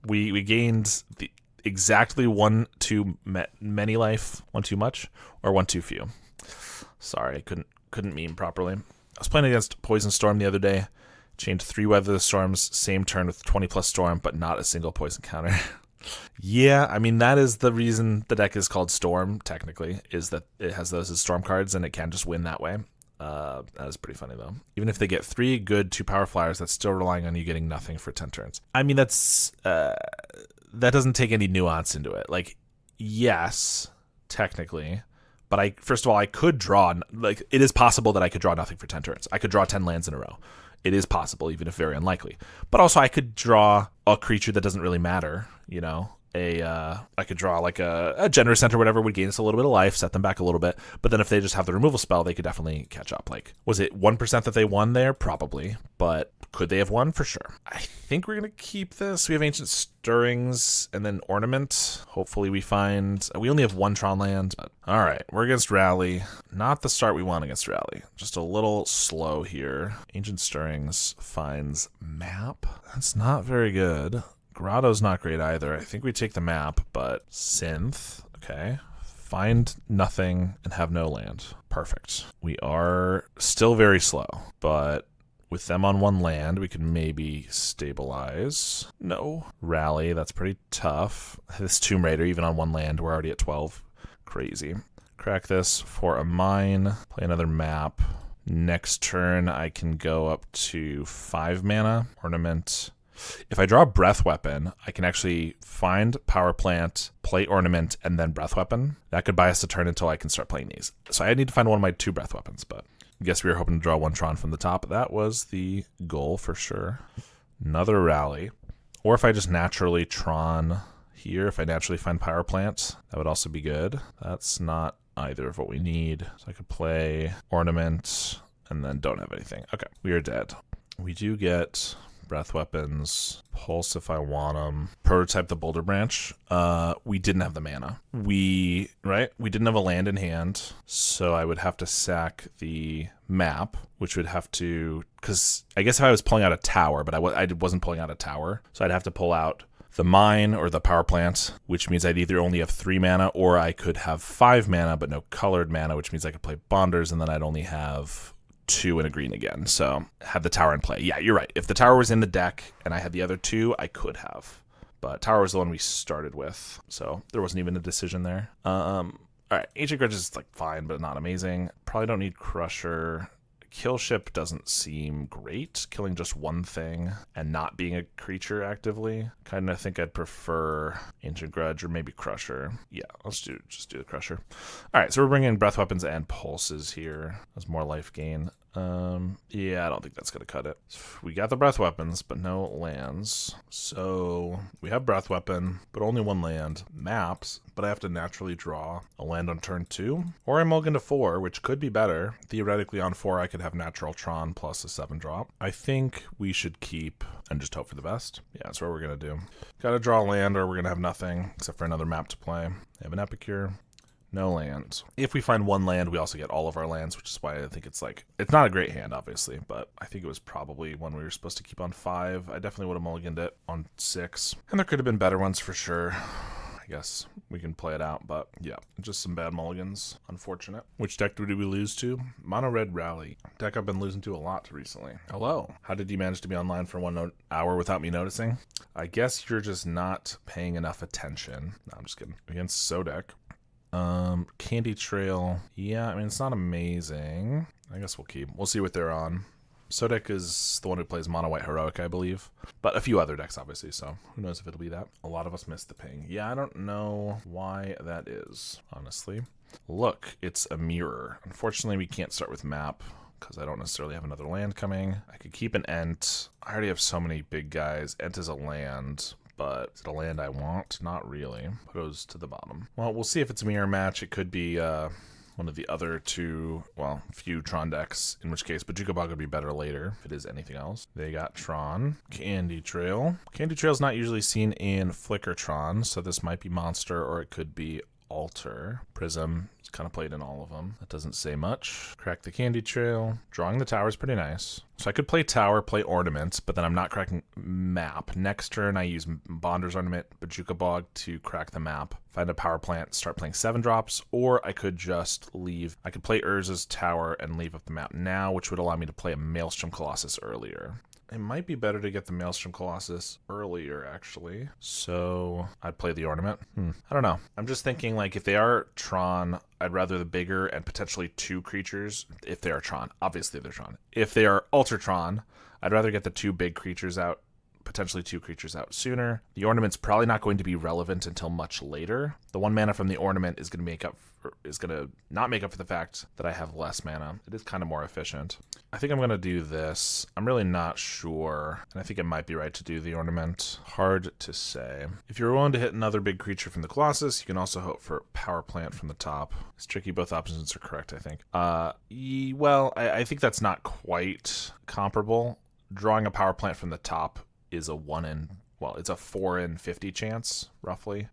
We gained the exactly 1 too many life, 1 too much, or 1 too few. Sorry, I couldn't meme properly. I was playing against Poison Storm the other day. Chained 3 Weather the Storms, same turn with 20 plus Storm, but not a single poison counter. Yeah, I mean, that is the reason the deck is called Storm, technically, is that it has those as Storm cards, and it can just win that way. That is pretty funny, though. Even if they get 3 good 2-power flyers, that's still relying on you getting nothing for 10 turns. I mean, that's that doesn't take any nuance into it. Like, yes, technically, but first of all, I could draw, like, it is possible that I could draw nothing for 10 turns. I could draw 10 lands in a row. It is possible, even if very unlikely. But also, I could draw a creature that doesn't really matter, I could draw like a Generous Center or whatever, would gain us a little bit of life, set them back a little bit. But then if they just have the removal spell, they could definitely catch up. Like, was it 1% that they won there? Probably. But could they have won? For sure. I think we're going to keep this. We have Ancient Stirrings and then Ornament. Hopefully we find... We only have 1 Tron land. All right, we're against Rally. Not the start we want against Rally. Just a little slow here. Ancient Stirrings finds Map. That's not very good. Grotto's not great either. I think we take the map, but Synth, okay. Find nothing and have no land. Perfect. We are still very slow, but with them on 1 land, we could maybe stabilize. No. Rally, that's pretty tough. This Tomb Raider, even on 1 land, we're already at 12. Crazy. Crack this for a mine. Play another map. Next turn, I can go up to 5 mana. Ornament. If I draw a Breath Weapon, I can actually find Power Plant, play Ornament, and then Breath Weapon. That could buy us a turn until I can start playing these. So I need to find one of my 2 Breath Weapons, but I guess we were hoping to draw 1 Tron from the top. That was the goal for sure. Another Rally. Or if I just naturally Tron here, if I naturally find Power Plant, that would also be good. That's not either of what we need. So I could play Ornament and then don't have anything. Okay, we are dead. We do get breath weapons, pulse if I want them, prototype the boulder branch. We didn't have the mana. We didn't have a land in hand, so I would have to sack the map, which would have to, because I guess if I was pulling out a tower, but I wasn't pulling out a tower, so I'd have to pull out the mine or the power plant, which means I'd either only have 3 mana, or I could have 5 mana but no colored mana, which means I could play bonders, and then I'd only have 2 and a green again. So have the tower in play. Yeah, you're right. If the tower was in the deck and I had the other 2, I could have. But tower was the one we started with, so there wasn't even a decision there. All right, Ancient Grudge is like fine, but not amazing. Probably don't need Crusher. Kill ship doesn't seem great. Killing just one thing and not being a creature actively. Kind of think I'd prefer Ancient Grudge or maybe Crusher. Yeah, let's just do the Crusher. All right, so we're bringing breath weapons and pulses here. That's more life gain. Yeah, I don't think that's gonna cut it. We got the breath weapons, but no lands. So we have breath weapon, but only 1 land. Maps, but I have to naturally draw a land on turn 2, or I mulligan to 4, which could be better. Theoretically, on 4, I could have natural Tron plus a 7-drop. I think we should keep and just hope for the best. Yeah, that's what we're gonna do. Gotta draw a land, or we're gonna have nothing except for another map to play. I have an Epicure. No lands. If we find 1 land, we also get all of our lands, which is why I think it's not a great hand, obviously, but I think it was probably one we were supposed to keep on 5. I definitely would have mulliganed it on 6. And there could have been better ones for sure. I guess we can play it out, but yeah, just some bad mulligans. Unfortunate. Which deck did we lose to? Mono Red Rally. Deck I've been losing to a lot recently. Hello. How did you manage to be online for 1 hour without me noticing? I guess you're just not paying enough attention. No, I'm just kidding. Against Sodek. Candy Trail. Yeah, I mean, it's not amazing. I guess we'll keep. We'll see what they're on. Sodek is the one who plays Mono White Heroic, I believe. But a few other decks, obviously, so who knows if it'll be that. A lot of us missed the ping. Yeah, I don't know why that is, honestly. Look, it's a mirror. Unfortunately, we can't start with map, because I don't necessarily have another land coming. I could keep an Ent. I already have so many big guys. Ent is a land. But is it a land I want? Not really. It goes to the bottom. Well, we'll see if it's a mirror match. It could be one of the other 2, well, few Tron decks, in which case Bojuka Bog would be better later if it is anything else. They got Tron. Candy Trail. Candy Trail's not usually seen in Flicker Tron, so this might be Monster or it could be Alter. Prism is kind of played in all of them. That doesn't say much. Crack the Candy Trail. Drawing the tower is pretty nice. So I could play tower, play ornament, but then I'm not cracking map. Next turn I use Bonder's Ornament, Bojuka Bog to crack the map. Find a power plant, start playing 7-drops, or I could just leave. I could play Urza's tower and leave up the map now, which would allow me to play a Maelstrom Colossus earlier. It might be better to get the Maelstrom Colossus earlier, actually. So I'd play the ornament. I don't know. I'm just thinking, like, if they are Tron, I'd rather the bigger and potentially 2 creatures. If they are Tron. Obviously, they're Tron. If they are Ultratron, I'd rather get the 2 big creatures out, potentially 2 creatures out sooner. The ornament's probably not going to be relevant until much later. The 1 mana from the ornament is going to not make up for the fact that I have less mana. It is kind of more efficient. I think I'm going to do this. I'm really not sure, and I think it might be right to do the ornament. Hard to say. If you're willing to hit another big creature from the Colossus, you can also hope for power plant from the top. It's tricky. Both options are correct, I think. Well, I think that's not quite comparable. Drawing a power plant from the top is it's a 4 in 50 chance, roughly.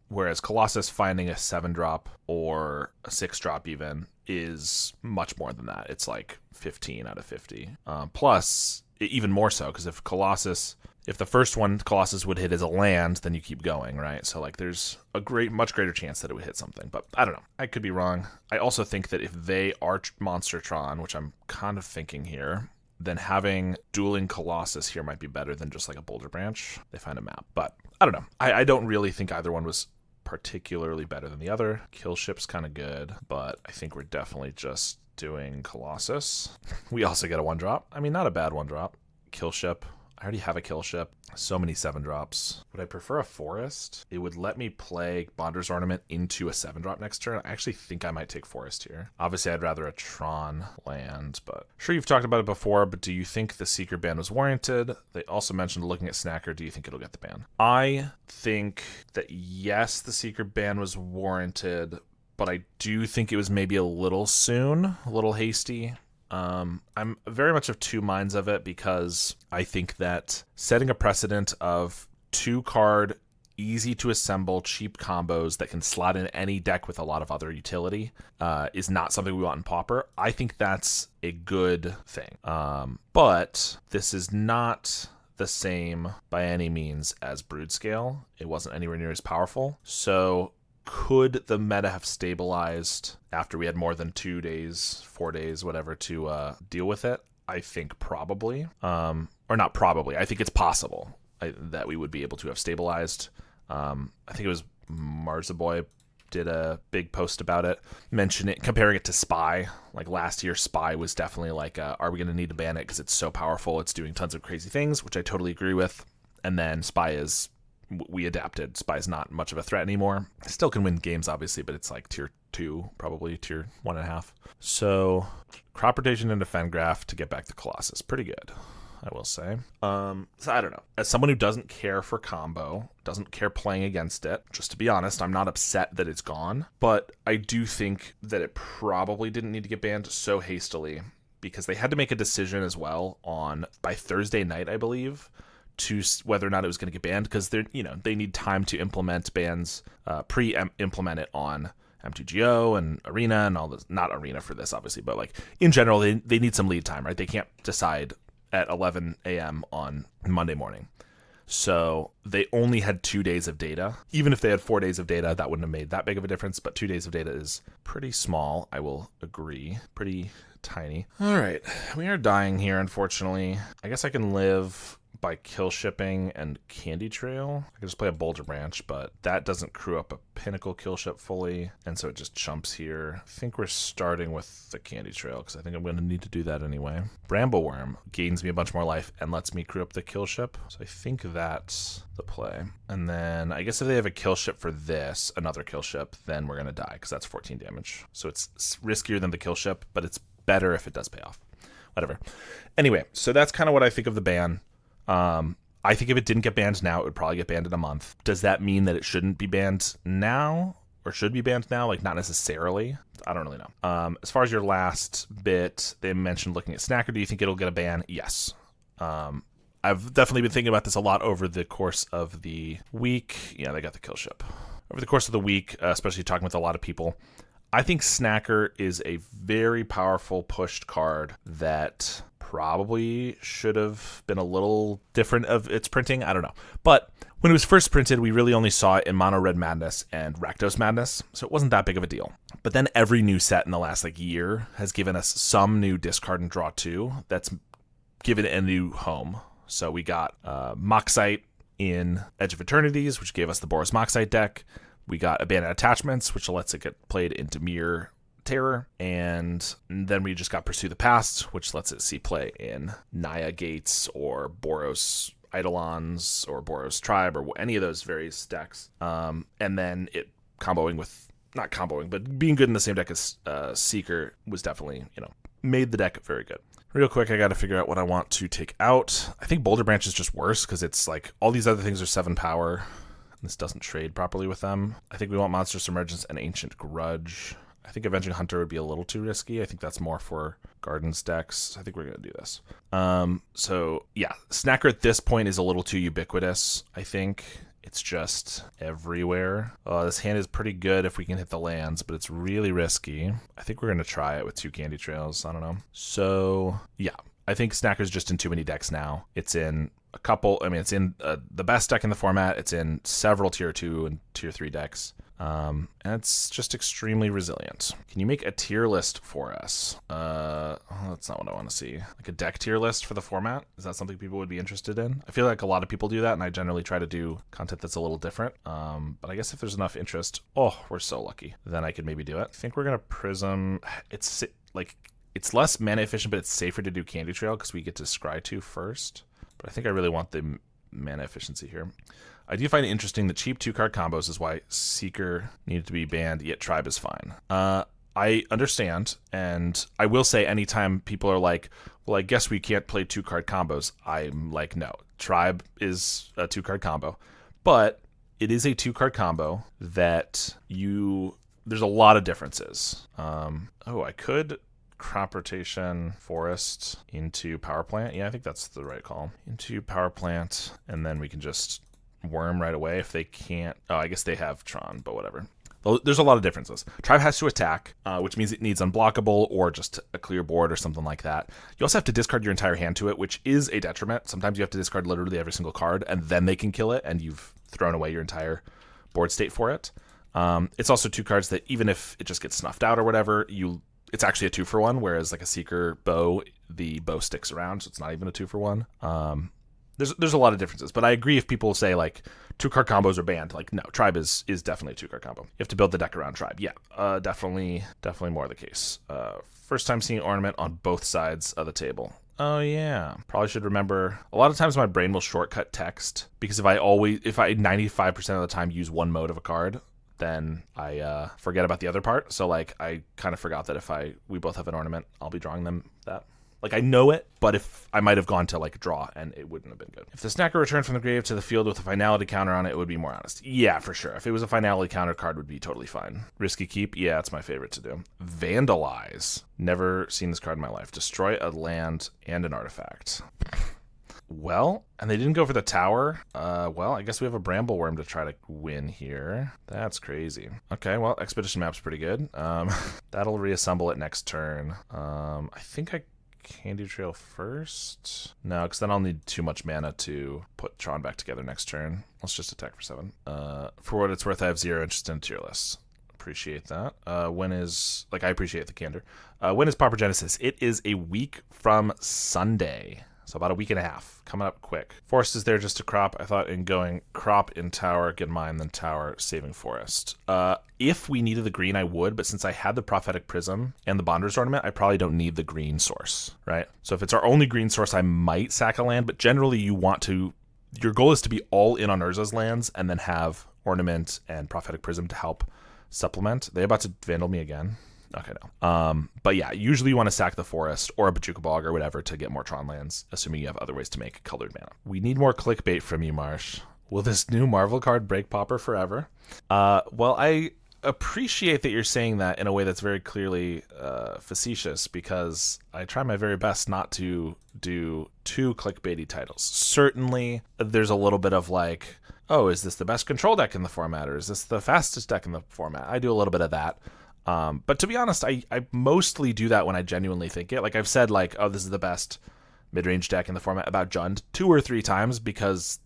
Whereas Colossus finding a 7-drop or a 6-drop even is much more than that. It's like 15 out of 50. Plus, even more so, because if the first one Colossus would hit as a land, then you keep going, right? So like there's a much greater chance that it would hit something. But I don't know. I could be wrong. I also think that if they are Monster Tron, which I'm kind of thinking here, then having dueling Colossus here might be better than just like a Boulder Branch. They find a map. But I don't know. I don't really think either one was particularly better than the other. Kill Ship's kind of good, but I think we're definitely just doing Colossus. We also get a 1-drop. I mean, not a bad 1-drop. Kill Ship. I already have a Kill Ship. So many 7-drops. Would I prefer a Forest? It would let me play Bonder's Ornament into a 7-drop next turn. I actually think I might take Forest here. Obviously, I'd rather a Tron land, but sure, you've talked about it before, but do you think the Secret ban was warranted? They also mentioned looking at Snacker. Do you think it'll get the ban? I think that yes, the Secret ban was warranted, but I do think it was maybe a little soon, a little hasty. I'm very much of two minds of it because I think that setting a precedent of 2-card, easy to assemble, cheap combos that can slot in any deck with a lot of other utility is not something we want in Pauper. I think that's a good thing. But this is not the same by any means as Broodscale. It wasn't anywhere near as powerful. So could the meta have stabilized after we had more than 2 days, 4 days, whatever, to deal with it? I think probably. Or not probably. I think it's possible that we would be able to have stabilized. I think it was Marzaboy did a big post about it, comparing it to Spy. Like last year, Spy was definitely like, are we going to need to ban it because it's so powerful, it's doing tons of crazy things, which I totally agree with. And then we adapted. Spy's not much of a threat anymore. Still can win games, obviously, but it's like tier 2, probably tier 1.5. So crop rotation and defend graph to get back to Colossus. Pretty good, I will say. So I don't know. As someone who doesn't care for combo, doesn't care playing against it, just to be honest, I'm not upset that it's gone, but I do think that it probably didn't need to get banned so hastily because they had to make a decision as well by Thursday night, I believe, to whether or not it was going to get banned because they need time to implement bans, pre-implement it on MTGO and Arena and all this. Not Arena for this, obviously, but like in general, they need some lead time, right? They can't decide at 11 a.m. on Monday morning. So they only had 2 days of data. Even if they had 4 days of data, that wouldn't have made that big of a difference, but 2 days of data is pretty small, I will agree. Pretty tiny. All right, we are dying here, unfortunately. I guess I can live by kill shipping and Candy Trail. I can just play a Boulder Branch, but that doesn't crew up a Pinnacle kill ship fully, and so it just chumps here. I think we're starting with the Candy Trail because I think I'm going to need to do that anyway. Brambleworm gains me a bunch more life and lets me crew up the kill ship, so I think that's the play. And then I guess if they have a kill ship for this, another kill ship, then we're going to die because that's 14 damage. So it's riskier than the kill ship, but it's better if it does pay off. Whatever. Anyway, so that's kind of what I think of the ban. I think if it didn't get banned now, it would probably get banned in a month. Does that mean that it shouldn't be banned now or should be banned now? Like, not necessarily. I don't really know. As far as your last bit, they mentioned looking at Snacker. Do you think it'll get a ban? Yes. I've definitely been thinking about this a lot over the course of the week. Yeah, they got the kill ship. Over the course of the week, especially talking with a lot of people, I think Snacker is a very powerful pushed card that probably should have been a little different of its printing. I don't know. But when it was first printed, we really only saw it in Mono Red Madness and Rakdos Madness, so it wasn't that big of a deal. But then every new set in the last year has given us some new discard and draw 2 that's given it a new home. So we got Moxite in Edge of Eternities, which gave us the Boros Moxite deck. We got Abandoned Attachments, which lets it get played into Temur Terror, and then we just got Pursue the Past, which lets it see play in Naya Gates or Boros Eidolons or Boros Tribe or any of those various decks. And then it comboing with, not comboing, but being good in the same deck as Seeker was definitely, made the deck very good. Real quick, I got to figure out what I want to take out. I think Boulder Branch is just worse because it's like all these other things are 7 power. This doesn't trade properly with them. I think we want Monstrous Emergence and Ancient Grudge. I think Avenging Hunter would be a little too risky. I think that's more for Gardens decks. I think we're going to do this. So, yeah, Snacker at this point is a little too ubiquitous, I think. It's just everywhere. This hand is pretty good if we can hit the lands, but it's really risky. I think we're going to try it with 2 Candy Trails. I don't know. So, yeah, I think Snacker's just in too many decks now. It's in a couple. I mean, it's in the best deck in the format. It's in several tier 2 and tier 3 decks. And it's just extremely resilient. Can you make a tier list for us? That's not what I want to see. Like a deck tier list for the format? Is that something people would be interested in? I feel like a lot of people do that, and I generally try to do content that's a little different. But I guess if there's enough interest, we're so lucky, then I could maybe do it. I think we're going to Prism. It's less mana efficient, but it's safer to do Candy Trail because we get to scry 2 first. But I think I really want the mana efficiency here. I do find it interesting that cheap 2-card combos is why Seeker needed to be banned, yet Tribe is fine. I understand, and I will say anytime people are like, well, I guess we can't play 2-card combos, I'm like, no. Tribe is a 2-card combo, but it is a 2-card combo that there's a lot of differences. I could crop rotation forest into power plant. Yeah, I think that's the right call. Into power plant, and then we can just worm right away if they can't. Oh, I guess they have Tron, but whatever. There's a lot of differences. Tribe has to attack, which means it needs unblockable or just a clear board or something like that. You also have to discard your entire hand to it, which is a detriment. Sometimes you have to discard literally every single card, and then they can kill it, and you've thrown away your entire board state for it. It's also 2 cards that even if it just gets snuffed out or whatever, it's actually a 2-for-1, whereas like a Seeker bow, the bow sticks around, so it's not even a 2-for-1. There's a lot of differences, but I agree if people say like 2-card combos are banned. Like, no, Tribe is definitely a 2-card combo. You have to build the deck around Tribe. Yeah, definitely more the case. First time seeing ornament on both sides of the table. Oh yeah, probably should remember. A lot of times my brain will shortcut text because if I 95% of the time use one mode of a card, then I forget about the other part. So like I kind of forgot that if we both have an ornament, I'll be drawing them that. Like, I know it, but if I might have gone to, like, draw, and it wouldn't have been good. If the Snacker returned from the grave to the field with a finality counter on it, it would be more honest. Yeah, for sure. If it was a finality counter card, it would be totally fine. Risky keep? Yeah, it's my favorite to do. Vandalize. Never seen this card in my life. Destroy a land and an artifact. Well, and they didn't go for the tower. Well, I guess we have a Bramble Worm to try to win here. That's crazy. Okay, well, Expedition Map's pretty good. That'll reassemble it next turn. I think I Candy Trail first? No, because then I'll need too much mana to put Tron back together next turn. Let's just attack for 7. For what it's worth, I have 0 interest in tier lists. Appreciate that. I appreciate the candor. When is Pauper Genesis? It is a week from Sunday. So about a week and a half. Coming up quick. Forest is there just to crop. I thought in going crop in tower, get mine, then tower, saving forest. If we needed the green, I would, but since I had the Prophetic Prism and the Bonder's Ornament, I probably don't need the green source, right? So if it's our only green source, I might sack a land, but generally your goal is to be all in on Urza's lands and then have Ornament and Prophetic Prism to help supplement. They about to Vandal me again? Okay, no. But yeah, usually you want to sack the forest or a Bajuka Bog or whatever to get more Tron lands, assuming you have other ways to make colored mana. We need more clickbait from you, Marsh. Will this new Marvel card break Pauper forever? Well, I appreciate that you're saying that in a way that's very clearly facetious, because I try my very best not to do too clickbaity titles. Certainly, there's a little bit of like, oh, is this the best control deck in the format, or is this the fastest deck in the format? I do a little bit of that. But to be honest, I mostly do that when I genuinely think it. Like I've said, like, oh, this is the best mid-range deck in the format about Jund 2 or 3 times because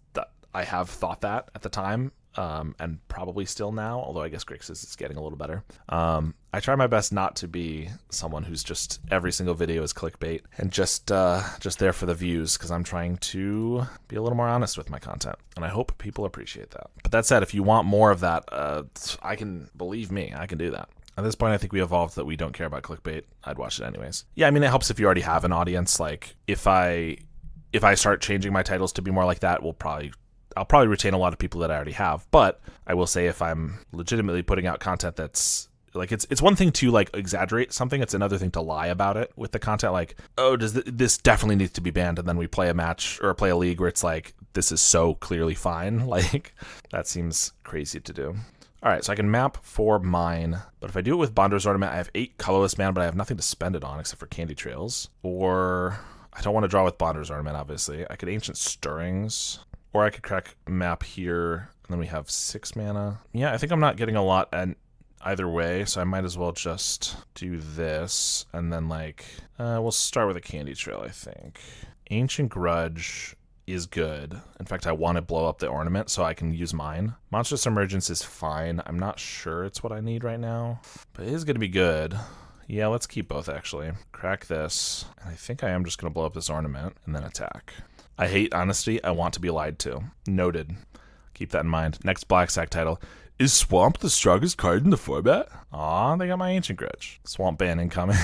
I have thought that at the time, and probably still now, although I guess Grixis is getting a little better. I try my best not to be someone who's just every single video is clickbait and just there for the views, because I'm trying to be a little more honest with my content, and I hope people appreciate that. But that said, if you want more of that, believe me, I can do that. At this point, I think we evolved that we don't care about clickbait. I'd watch it anyways. Yeah, I mean, it helps if you already have an audience. Like, if I start changing my titles to be more like that, I'll probably retain a lot of people that I already have. But I will say, if I'm legitimately putting out content that's like, it's one thing to like exaggerate something. It's another thing to lie about it with the content. Like, oh, this definitely needs to be banned, and then we play a match or play a league where it's like, this is so clearly fine. Like, that seems crazy to do. All right, so I can map for mine, but if I do it with Bonder's Ornament, I have 8 colorless mana, but I have nothing to spend it on except for Candy Trails. Or I don't want to draw with Bonder's Ornament, obviously. I could Ancient Stirrings, or I could crack map here, and then we have 6 mana. Yeah, I think I'm not getting a lot either way, so I might as well just do this, and then like, we'll start with a Candy Trail, I think. Ancient Grudge is good. In fact, I want to blow up the ornament so I can use mine. Monstrous Emergence is fine. I'm not sure it's what I need right now, but it is going to be good. Yeah, let's keep both, actually. Crack this, and I think I am just going to blow up this ornament and then attack. I hate honesty. I want to be lied to. Noted. Keep that in mind. Next Black Sack title. Is Swamp the strongest card in the format? Aw, they got my Ancient Grudge. Swamp ban incoming.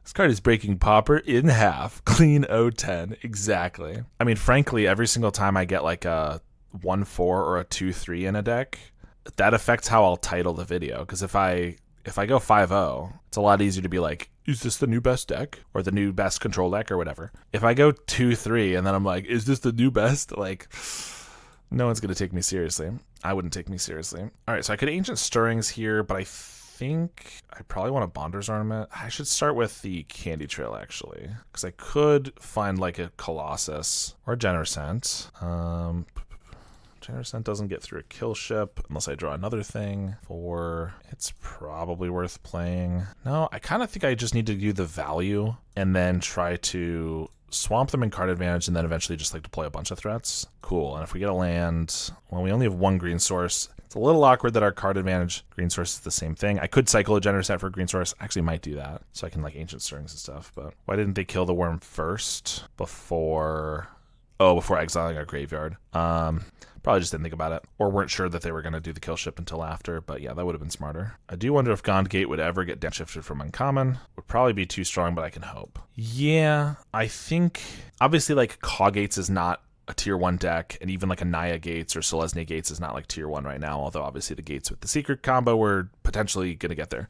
This card is breaking Pauper in half. Clean 0-10. Exactly. I mean, frankly, every single time I get like a 1-4 or a 2-3 in a deck, that affects how I'll title the video. Because if I go 5-0, it's a lot easier to be like, is this the new best deck? Or the new best control deck or whatever. If I go 2-3 and then I'm like, is this the new best? Like, no one's going to take me seriously. I wouldn't take me seriously. All right, so I could Ancient Stirrings here, but I think I probably want a Bonder's Ornament. I should start with the Candy Trail, actually, because I could find like a Colossus or a Genercent. Genercent doesn't get through a kill ship unless I draw another thing. It's probably worth playing. No, I kind of think I just need to do the value and then try to swamp them in card advantage and then eventually just like deploy a bunch of threats. Cool. And if we get a land, well, we only have one green source. It's a little awkward that our card advantage green source is the same thing. I could cycle a Genercent for a green source. I actually might do that so I can like Ancient Stirrings and stuff. But why didn't they kill the worm first before exiling our graveyard? Probably just didn't think about it, or weren't sure that they were going to do the kill ship until after, but yeah, that would have been smarter. I do wonder if Gond Gate would ever get downshifted from uncommon. Would probably be too strong, but I can hope. Yeah, I think, obviously, like, Caw Gates is not a tier 1 deck, and even like a Naya Gates or Selesnya Gates is not like tier 1 right now, although obviously the Gates with the secret combo we're potentially going to get there.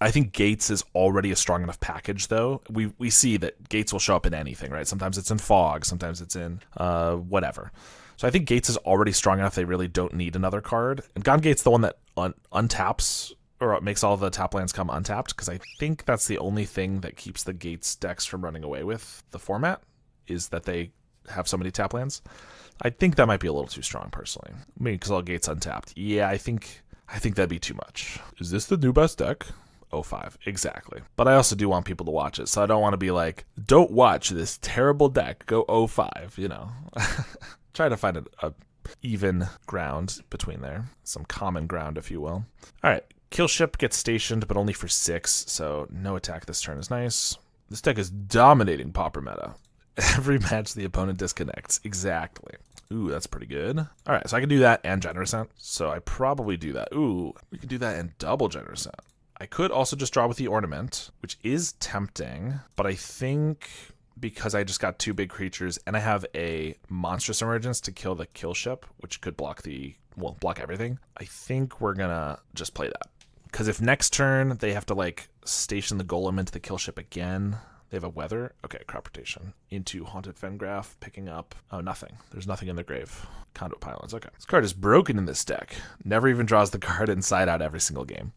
I think Gates is already a strong enough package, though. We see that Gates will show up in anything, right? Sometimes it's in Fog, sometimes it's in whatever. So I think Gates is already strong enough they really don't need another card. And Gone Gate's the one that untaps, or makes all the tap lands come untapped, because I think that's the only thing that keeps the Gates decks from running away with the format, is that they have so many tap lands. I think that might be a little too strong, personally. I mean, because all Gates untapped. Yeah, I think that'd be too much. Is this the new best deck? 05, exactly. But I also do want people to watch it, so I don't want to be like, don't watch this terrible deck, go 05, you know. Try to find a even ground between there, some common ground, if you will. All right, kill ship gets stationed, but only for 6, so no attack this turn is nice. This deck is dominating Pauper meta. Every match the opponent disconnects, exactly. Ooh, that's pretty good. All right, so I can do that and Genercent, so I probably do that. Ooh, we can do that and double Genercent. I could also just draw with the Ornament, which is tempting, but I think because I just got 2 big creatures and I have a Monstrous Emergence to kill the kill ship, which could block everything, I think we're gonna just play that. Because if next turn they have to like station the Golem into the kill ship again, they have a Weather. Okay, Crop Rotation into Haunted Fengraf, picking up. Oh, nothing. There's nothing in the grave. Conduit Pylons. Okay. This card is broken in this deck. Never even draws the card inside out every single game.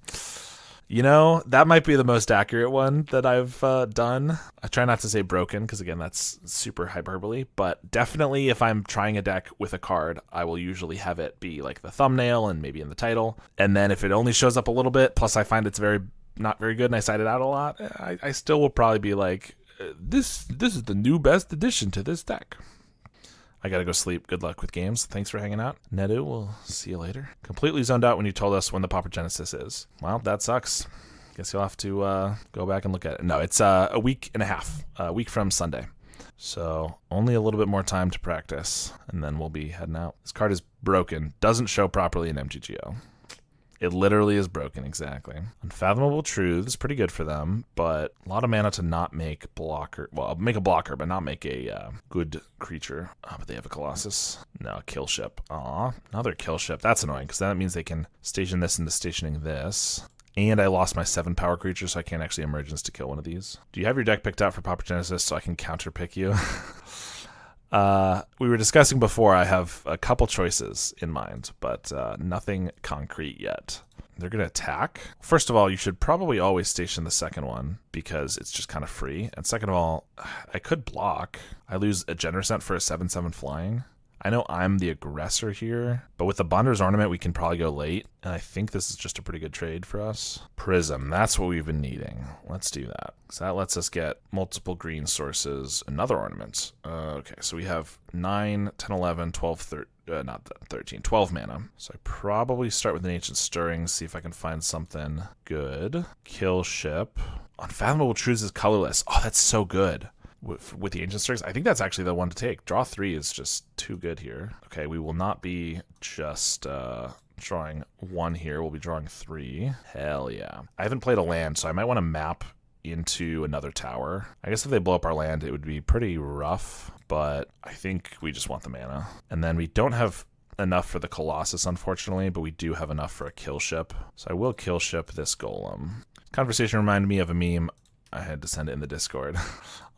You know, that might be the most accurate one that I've done. I try not to say broken because, again, that's super hyperbole. But definitely if I'm trying a deck with a card, I will usually have it be like the thumbnail and maybe in the title. And then if it only shows up a little bit, plus I find it's not very good and I cite it out a lot, I still will probably be like, this is the new best addition to this deck. I gotta go sleep. Good luck with games. Thanks for hanging out. Nedu, we'll see you later. Completely zoned out when you told us when the Pauper Genesis is. Well, that sucks. Guess you'll have to go back and look at it. No, it's a week and a half. A week from Sunday. So only a little bit more time to practice, and then we'll be heading out. This card is broken. Doesn't show properly in MTGO. It literally is broken, exactly. Unfathomable Truths, pretty good for them, but a lot of mana to not make blocker. Well, make a blocker, but not make a good creature. Oh, but they have a Colossus. No, kill ship. Aw, another kill ship. That's annoying, because that means they can station this into stationing this. And I lost my 7 power creature, so I can't actually emergence to kill one of these. Do you have your deck picked out for Pauper Genesis so I can counter pick you? We were discussing before, I have a couple choices in mind, but nothing concrete yet. They're going to attack. First of all, you should probably always station the second one because it's just kind of free. And second of all, I could block. I lose a Genercent for a 7/7 flying. I know I'm the aggressor here, but with the Bonder's Ornament, we can probably go late, and I think this is just a pretty good trade for us. Prism, that's what we've been needing. Let's do that. So that lets us get multiple green sources, another ornament. Okay, so we have 9, 10, 11, 12, 13, 12 mana. So I probably start with an Ancient Stirring, see if I can find something good. Kill ship. Unfathomable Truths is colorless. Oh, that's so good. With the Ancient Stirrings, I think that's actually the one to take. Draw 3 is just too good here. Okay, we will not be just drawing 1 here. We'll be drawing 3. Hell yeah. I haven't played a land, so I might want to map into another tower. I guess if they blow up our land, it would be pretty rough, but I think we just want the mana. And then we don't have enough for the Colossus, unfortunately, but we do have enough for a kill ship. So I will kill ship this Golem. Conversation reminded me of a meme. I had to send it in the Discord.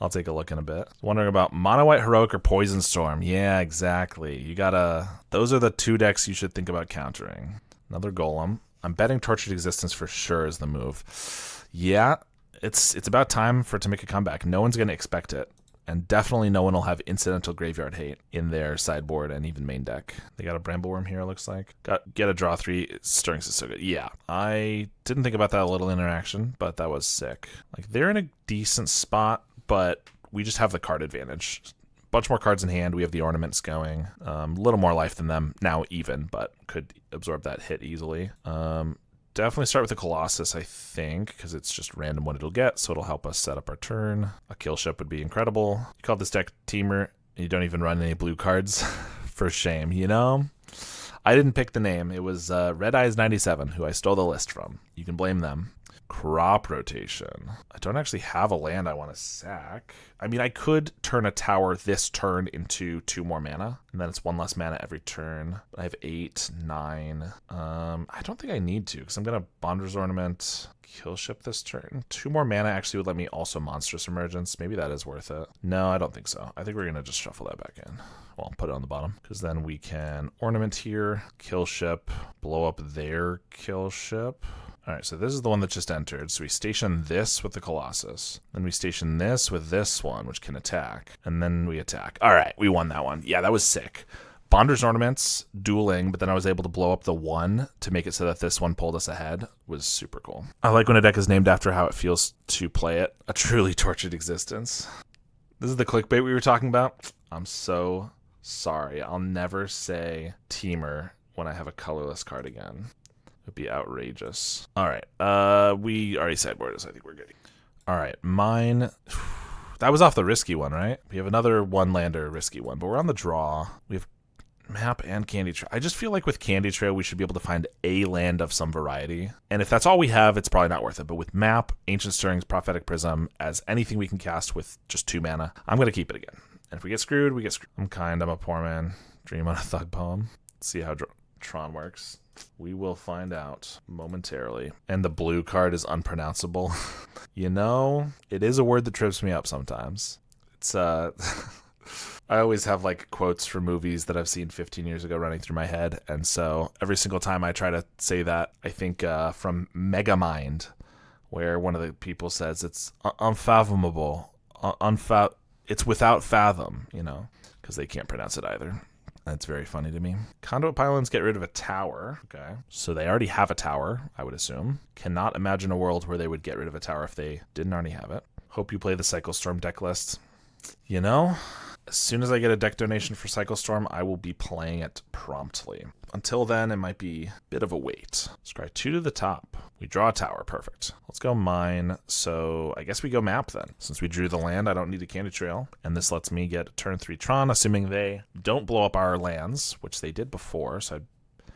I'll take a look in a bit. Wondering about Mono White Heroic or Poison Storm. Yeah, exactly. You gotta... Those are the 2 decks you should think about countering. Another Golem. I'm betting Tortured Existence for sure is the move. Yeah, it's about time for it to make a comeback. No one's going to expect it. And definitely no one will have incidental graveyard hate in their sideboard and even main deck. They got a Brambleworm here, it looks like. Get a draw 3. Stirrings is so good. Yeah, I didn't think about that little interaction, but that was sick. Like, they're in a decent spot, but we just have the card advantage. Bunch more cards in hand. We have the ornaments going. A little more life than them now, even, but could absorb that hit easily. Definitely start with the Colossus, I think, because it's just random what it'll get, so it'll help us set up our turn. A kill ship would be incredible. You call this deck Temur, and you don't even run any blue cards. For shame, you know? I didn't pick the name. It was Red Eyes 97, who I stole the list from. You can blame them. Crop rotation. I don't actually have a land I want to sack. I mean, I could turn a tower this turn into 2 more mana, and then it's 1 less mana every turn. But I have 8, 9. I don't think I need to, because I'm going to Bonder's Ornament, kill ship this turn. 2 more mana actually would let me also Monstrous Emergence. Maybe that is worth it. No, I don't think so. I think we're going to just shuffle that back in. Well, put it on the bottom, because then we can ornament here, kill ship, blow up their kill ship. All right, so this is the one that just entered. So we station this with the Colossus. Then we station this with this one, which can attack. And then we attack. All right, we won that one. Yeah, that was sick. Bonder's Ornaments, dueling, but then I was able to blow up the 1 to make it so that this one pulled us ahead. Was super cool. I like when a deck is named after how it feels to play it. A truly tortured existence. This is the clickbait we were talking about. I'm so sorry. I'll never say Temur when I have a colorless card again. Would be outrageous. All right. We already sideboarded this. I think we're good. All right. Mine. That was off the risky one, right? We have another 1-lander risky one, but we're on the draw. We have map and Candy Trail. I just feel like with Candy Trail, we should be able to find a land of some variety. And if that's all we have, it's probably not worth it. But with map, Ancient Stirrings, Prophetic Prism, as anything we can cast with just 2 mana, I'm going to keep it again. And if we get screwed, we get screwed. I'm a poor man. Dream on a thug poem. Let's see how Tron works. We will find out momentarily. And the blue card is unpronounceable. You know, it is a word that trips me up sometimes. It's I always have like quotes from movies that I've seen 15 years ago running through my head, and so every single time I try to say that, I think from Megamind, where one of the people says it's unfathomable, it's without fathom, you know, because they can't pronounce it either. That's very funny to me. Conduit Pylons get rid of a tower. Okay. So they already have a tower, I would assume. Cannot imagine a world where they would get rid of a tower if they didn't already have it. Hope you play the Cycle Storm deck list. You know, as soon as I get a deck donation for Cycle Storm, I will be playing it promptly. Until then, it might be a bit of a wait. Scry 2 to the top. We draw a tower. Perfect. Let's go mine. So I guess we go map then. Since we drew the land, I don't need a Candy Trail. And this lets me get turn 3 Tron, assuming they don't blow up our lands, which they did before. So I'd be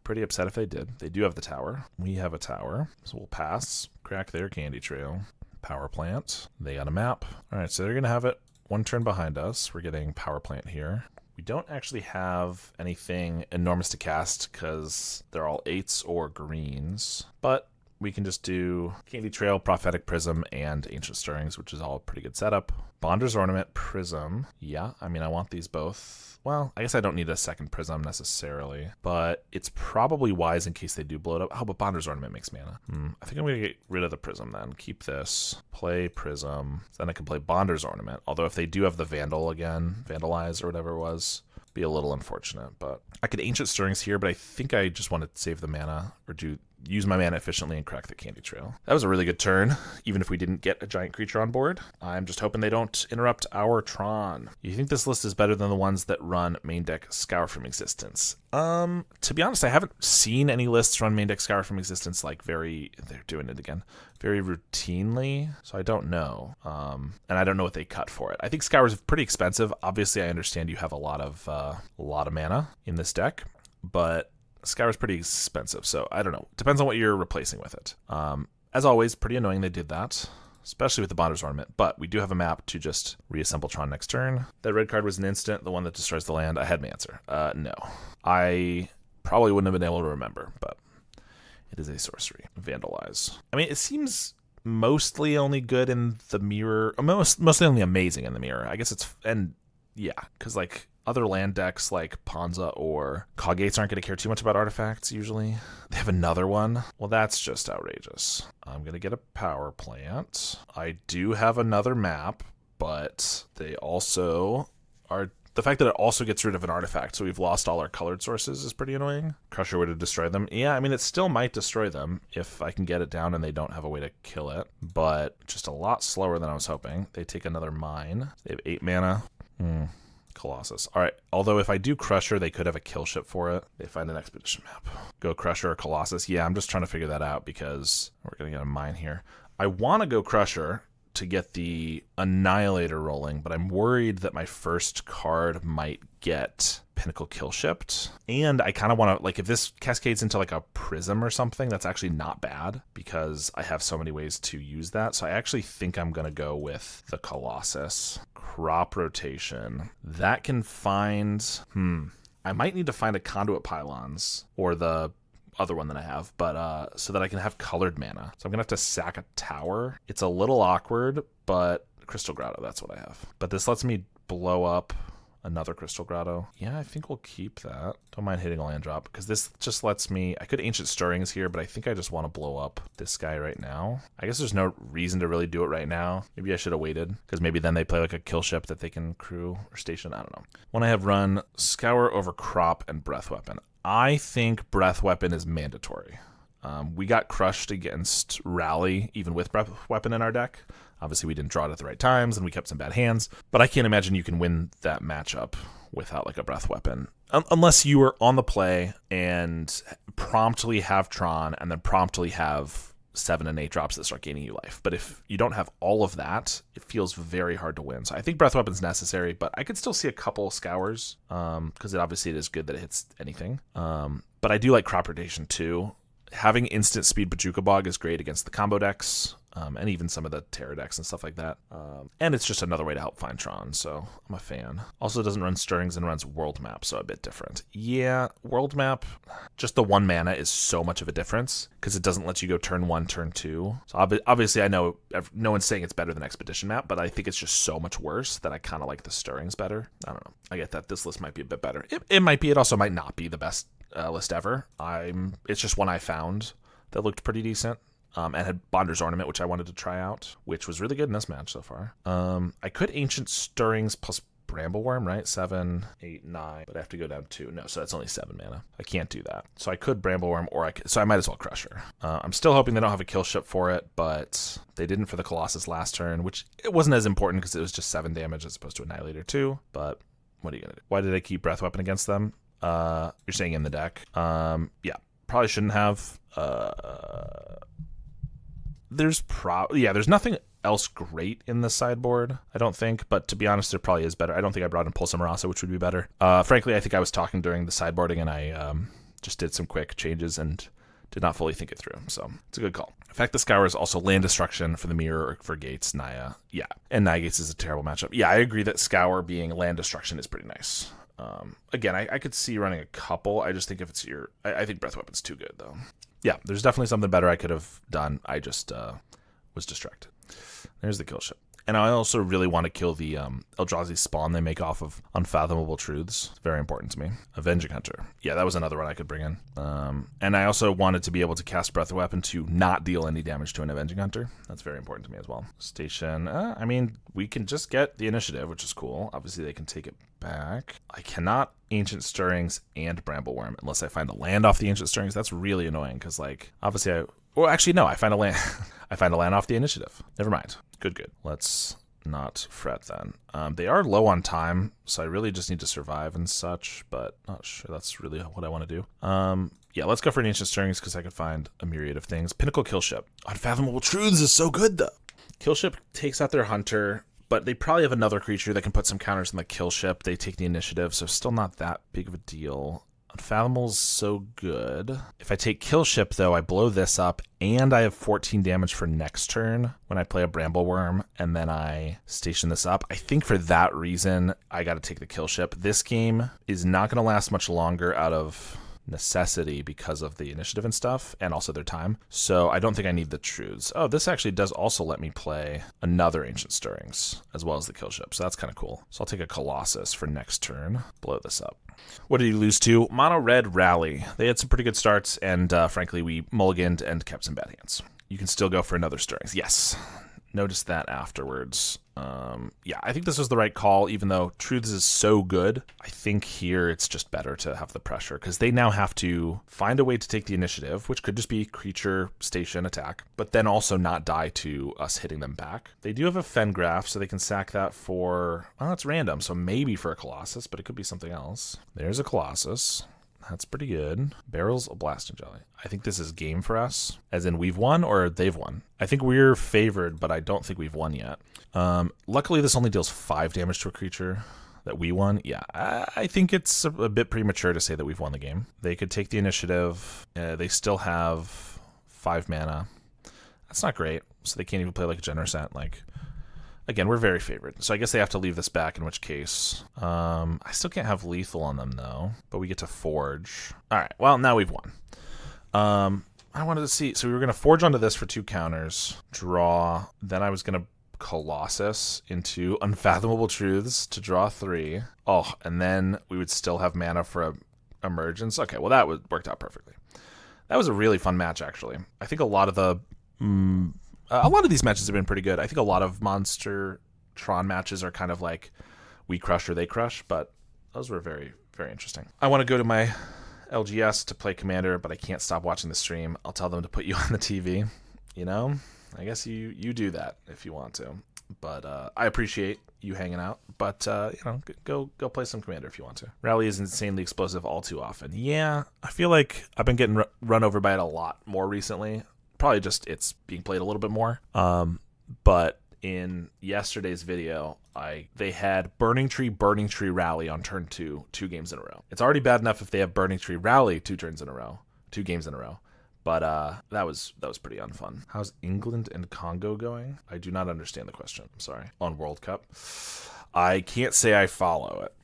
pretty upset if they did. They do have the tower. We have a tower. So we'll pass. Crack their Candy Trail. Power Plant. They got a map. All right, so they're going to have it 1 turn behind us. We're getting Power Plant here. We don't actually have anything enormous to cast because they're all 8s or greens, but we can just do Candy Trail, Prophetic Prism, and Ancient Stirrings, which is all a pretty good setup. Bonder's Ornament, Prism. Yeah, I mean, I want these both. Well, I guess I don't need a second Prism necessarily, but it's probably wise in case they do blow it up. Oh, but Bonder's Ornament makes mana. I think I'm going to get rid of the Prism then. Keep this. Play Prism. Then I can play Bonder's Ornament. Although if they do have the Vandal again, Vandalize or whatever it was, be a little unfortunate. But I could Ancient Stirrings here, but I think I just want to save the mana or use my mana efficiently and crack the Candy Trail. That was a really good turn, even if we didn't get a giant creature on board. I'm just hoping they don't interrupt our Tron. You think this list is better than the ones that run main deck Scour from Existence? To be honest, I haven't seen any lists run main deck Scour from Existence like they're doing it again, very routinely, so I don't know. And I don't know what they cut for it. I think Scour is pretty expensive. Obviously, I understand you have a lot of mana in this deck, but Scour is pretty expensive, so I don't know. Depends on what you're replacing with it. As always, pretty annoying they did that, especially with the Bonder's Ornament, but we do have a map to just reassemble Tron next turn. That red card was an instant, the one that destroys the land. I had my answer. No. I probably wouldn't have been able to remember, but it is a sorcery. Vandalize. I mean, it seems mostly only good in the mirror, mostly only amazing in the mirror. I guess it's, and yeah, because like, other land decks like Ponza or Coggates aren't going to care too much about artifacts usually. They have another one. Well, that's just outrageous. I'm going to get a power plant. I do have another map, but they also are... The fact that it also gets rid of an artifact, so we've lost all our colored sources, is pretty annoying. Crusher would have destroyed them. Yeah, I mean, it still might destroy them if I can get it down and they don't have a way to kill it, but just a lot slower than I was hoping. They take another mine. They have 8 mana. Colossus. All right, although if I do Crusher, they could have a kill ship for it. They find an expedition map. Go Crusher or Colossus. Yeah, I'm just trying to figure that out because we're going to get a mine here. I want to go Crusher to get the Annihilator rolling, but I'm worried that my first card might get Pinnacle kill shipped. And I kind of want to, like, if this cascades into like a Prism or something, that's actually not bad because I have so many ways to use that. So I actually think I'm going to go with the Colossus. Crop rotation. That can find, I might need to find a Conduit Pylons or the other one that I have, but so that I can have colored mana. So I'm gonna have to sack a tower. It's a little awkward, but Crystal Grotto, that's what I have. But this lets me blow up another Crystal Grotto. Yeah, I think we'll keep that. Don't mind hitting a land drop because this just lets me... I could Ancient Stirrings here, but I think I just want to blow up this guy right now. I guess there's no reason to really do it right now. Maybe I should have waited because maybe then they play like a kill ship that they can crew or station. I don't know. When I have run Scour over Crop and Breath Weapon, I think Breath Weapon is mandatory. We got crushed against Rally, even with Breath Weapon in our deck. Obviously, we didn't draw it at the right times, and we kept some bad hands. But I can't imagine you can win that matchup without like a Breath Weapon. Unless you are on the play and promptly have Tron, and then promptly have 7 and 8 drops that start gaining you life. But if you don't have all of that, it feels very hard to win. So I think Breath Weapon's necessary, but I could still see a couple Scours, because obviously it is good that it hits anything. But I do like Crop Rotation too. Having instant speed Bajuka Bog is great against the combo decks, and even some of the Terror decks and stuff like that. And it's just another way to help find Tron, so I'm a fan. Also doesn't run Stirrings and runs World Map, so a bit different. Yeah, World Map, just the 1 mana is so much of a difference because it doesn't let you go turn 1, turn 2. So obviously I know no one's saying it's better than Expedition Map, but I think it's just so much worse that I kind of like the Stirrings better. I don't know. I get that this list might be a bit better. It might be. It also might not be the best list ever. It's just one I found that looked pretty decent. And had Bonder's Ornament, which I wanted to try out, which was really good in this match so far. I could Ancient Stirrings plus Brambleworm, right? 7, 8, 9, but I have to go down 2. No, so that's only 7 mana. I can't do that. So I could Brambleworm, so I might as well Crusher. I'm still hoping they don't have a kill ship for it, but they didn't for the Colossus last turn, which it wasn't as important because it was just 7 damage as opposed to Annihilator 2, but what are you going to do? Why did I keep Breath Weapon against them? You're saying in the deck. Yeah, probably shouldn't have. There's nothing else great in the sideboard, I don't think, but to be honest, there probably is better. I don't think I brought in Pulse Marasa, which would be better. Frankly, I think I was talking during the sideboarding and I just did some quick changes and did not fully think it through, so it's a good call. In fact, the Scour is also land destruction for the Mirror or for Gates, Naya. Yeah, and Naya Gates is a terrible matchup. Yeah, I agree that Scour being land destruction is pretty nice. Again, I could see running a couple. I just think if it's I think Breath Weapon's too good, though. Yeah, there's definitely something better I could have done. I just was distracted. There's the kill ship. And I also really want to kill the Eldrazi spawn they make off of Unfathomable Truths. It's very important to me. Avenging Hunter. Yeah, that was another one I could bring in. And I also wanted to be able to cast Breath Weapon to not deal any damage to an Avenging Hunter. That's very important to me as well. Station. I mean, we can just get the initiative, which is cool. Obviously, they can take it back. I cannot Ancient Stirrings and Brambleworm unless I find a land off the Ancient Stirrings. That's really annoying because, like, obviously I find a land. I find a land off the initiative. Never mind. Good. Let's not fret then. They are low on time, so I really just need to survive and such, but not sure that's really what I want to do. Yeah, let's go for an Ancient Stirrings because I could find a myriad of things. Pinnacle Kill Ship. Unfathomable Truths is so good, though. Kill Ship takes out their Hunter, but they probably have another creature that can put some counters on the Kill Ship. They take the initiative, so still not that big of a deal. Unfathomable's so good. If I take Kill Ship, though, I blow this up, and I have 14 damage for next turn when I play a Brambleworm, and then I station this up. I think for that reason, I got to take the Kill Ship. This game is not going to last much longer out of necessity because of the initiative and stuff, and also their time. So I don't think I need the Truths. Oh, this actually does also let me play another Ancient Stirrings, as well as the kill ship, so that's kind of cool. So I'll take a Colossus for next turn. Blow this up. What did you lose to? Mono Red Rally. They had some pretty good starts, and frankly, we mulliganed and kept some bad hands. You can still go for another Stirrings. Yes. Noticed that afterwards. Yeah, I think this was the right call, even though Truths is so good. I think here it's just better to have the pressure, because they now have to find a way to take the initiative, which could just be creature, station, attack, but then also not die to us hitting them back. They do have a Fengraph, so they can sack that for, well, it's random, so maybe for a Colossus, but it could be something else. There's a Colossus. That's pretty good. Barrels of Blasting Jelly. I think this is game for us, as in we've won or they've won. I think we're favored, but I don't think we've won yet. Luckily, this only deals 5 damage to a creature that we won. Yeah, I think it's a bit premature to say that we've won the game. They could take the initiative. They still have 5 mana. That's not great, so they can't even play like a Generosant. Like, again, we're very favored, so I guess they have to leave this back, in which case I still can't have lethal on them, though, but we get to forge. All right, well, now we've won. I wanted to see, so we were going to forge onto this for 2 counters, draw, then I was going to Colossus into Unfathomable Truths to draw 3. Oh, and then we would still have mana for a Emergence. Okay, well, that worked out perfectly. That was a really fun match, actually. I think a lot of these matches have been pretty good. I think a lot of Monster Tron matches are kind of like we crush or they crush, but those were very, very interesting. I want to go to my LGS to play Commander, but I can't stop watching the stream. I'll tell them to put you on the TV. You know, I guess you do that if you want to. But I appreciate you hanging out. But, you know, go play some Commander if you want to. Rally is insanely explosive all too often. Yeah, I feel like I've been getting run over by it a lot more recently. Probably just it's being played a little bit more. But in yesterday's video, they had Burning Tree Rally on turn 2 games in a row. It's already bad enough if they have Burning Tree Rally 2 games in a row. But that was pretty unfun. How's England and Congo going? I do not understand the question. I'm sorry. On World Cup, I can't say I follow it.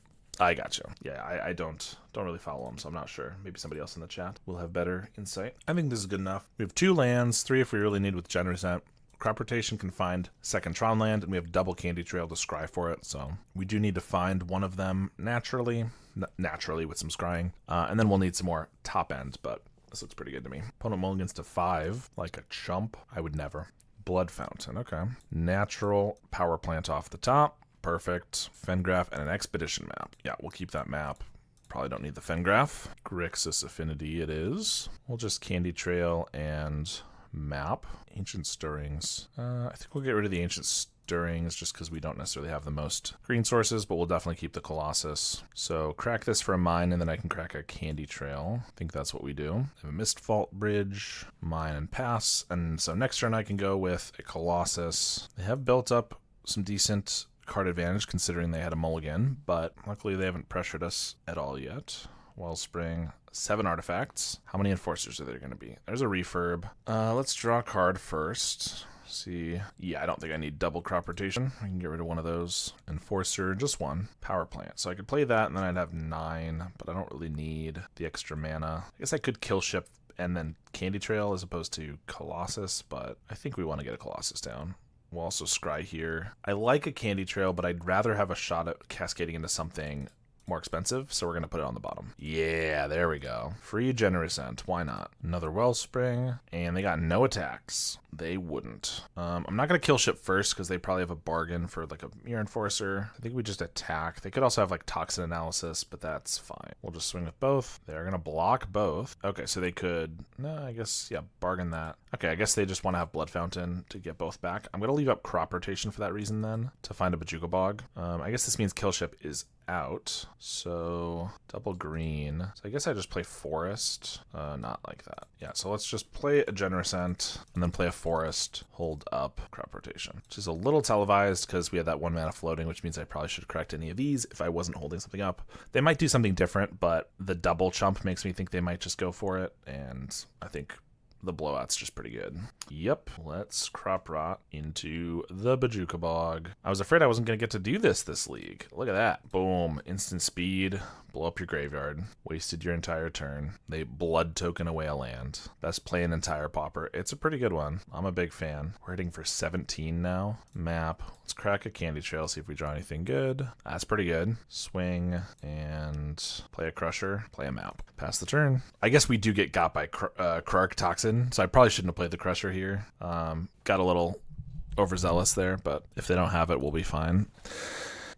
I got you. Yeah, I don't really follow them, so I'm not sure. Maybe somebody else in the chat will have better insight. I think this is good enough. We have 2 lands, 3 if we really need with Generosant. Crop Rotation can find second Tron land, and we have double Candy Trail to scry for it, so we do need to find one of them naturally with some scrying, and then we'll need some more top end, but this looks pretty good to me. Opponent mulligans to 5, like a chump. I would never. Blood Fountain, okay. Natural Power Plant off the top. Perfect. Fengraph and an Expedition map. Yeah, we'll keep that map. Probably don't need the Fengraph. Grixis Affinity it is. We'll just Candy Trail and map. Ancient Stirrings. I think we'll get rid of the Ancient Stirrings just because we don't necessarily have the most green sources, but we'll definitely keep the Colossus. So crack this for a mine, and then I can crack a Candy Trail. I think that's what we do. I have a Mist Vault Bridge, mine and pass, and so next turn I can go with a Colossus. They have built up some decent card advantage considering they had a mulligan, but luckily they haven't pressured us at all yet. Wellspring, 7 artifacts. How many enforcers are there going to be? There's a refurb. Let's draw a card first. See. Yeah, I don't think I need double crop rotation. I can get rid of one of those. Enforcer, just 1. Power plant. So I could play that and then I'd have 9, but I don't really need the extra mana. I guess I could kill ship and then Candy Trail as opposed to Colossus, but I think we want to get a Colossus down. We'll also scry here. I like a Candy Trail, but I'd rather have a shot at cascading into something more expensive, so we're going to put it on the bottom. Yeah, there we go. Free Generosant. Why not? Another Wellspring, and they got no attacks. They wouldn't. I'm not going to kill ship first because they probably have a bargain for like a Mirror Enforcer. I think we just attack. They could also have like Toxin Analysis, but that's fine. We'll just swing with both. They're going to block both. Okay, so they could, no, I guess, yeah, bargain that. Okay, I guess they just want to have Blood Fountain to get both back. I'm going to leave up Crop Rotation for that reason then, to find a Bajuka Bog. I guess this means kill ship is out, so double green. So I guess I just play Forest, not like that. Yeah, so let's just play a Generosant and then play a Forest, hold up Crop Rotation, which is a little televised because we had that 1 mana floating, which means I probably should have correct any of these if I wasn't holding something up. They might do something different, but the double chump makes me think they might just go for it, and I think the blowout's just pretty good. Yep, let's crop rot into the Bajuka Bog. I was afraid I wasn't going to get to do this league. Look at that. Boom. Instant speed. blow up your graveyard, wasted your entire turn. They blood token away a land. Best play an entire Pauper. It's a pretty good one. I'm a big fan. We're hitting for 17 now. Map. Let's crack a Candy Trail, see if we draw anything good. That's pretty good. Swing and play a Crusher, play a map. Pass the turn. I guess we do get got by Krark Toxin, so I probably shouldn't have played the Crusher here. Got a little overzealous there, but if they don't have it, we'll be fine.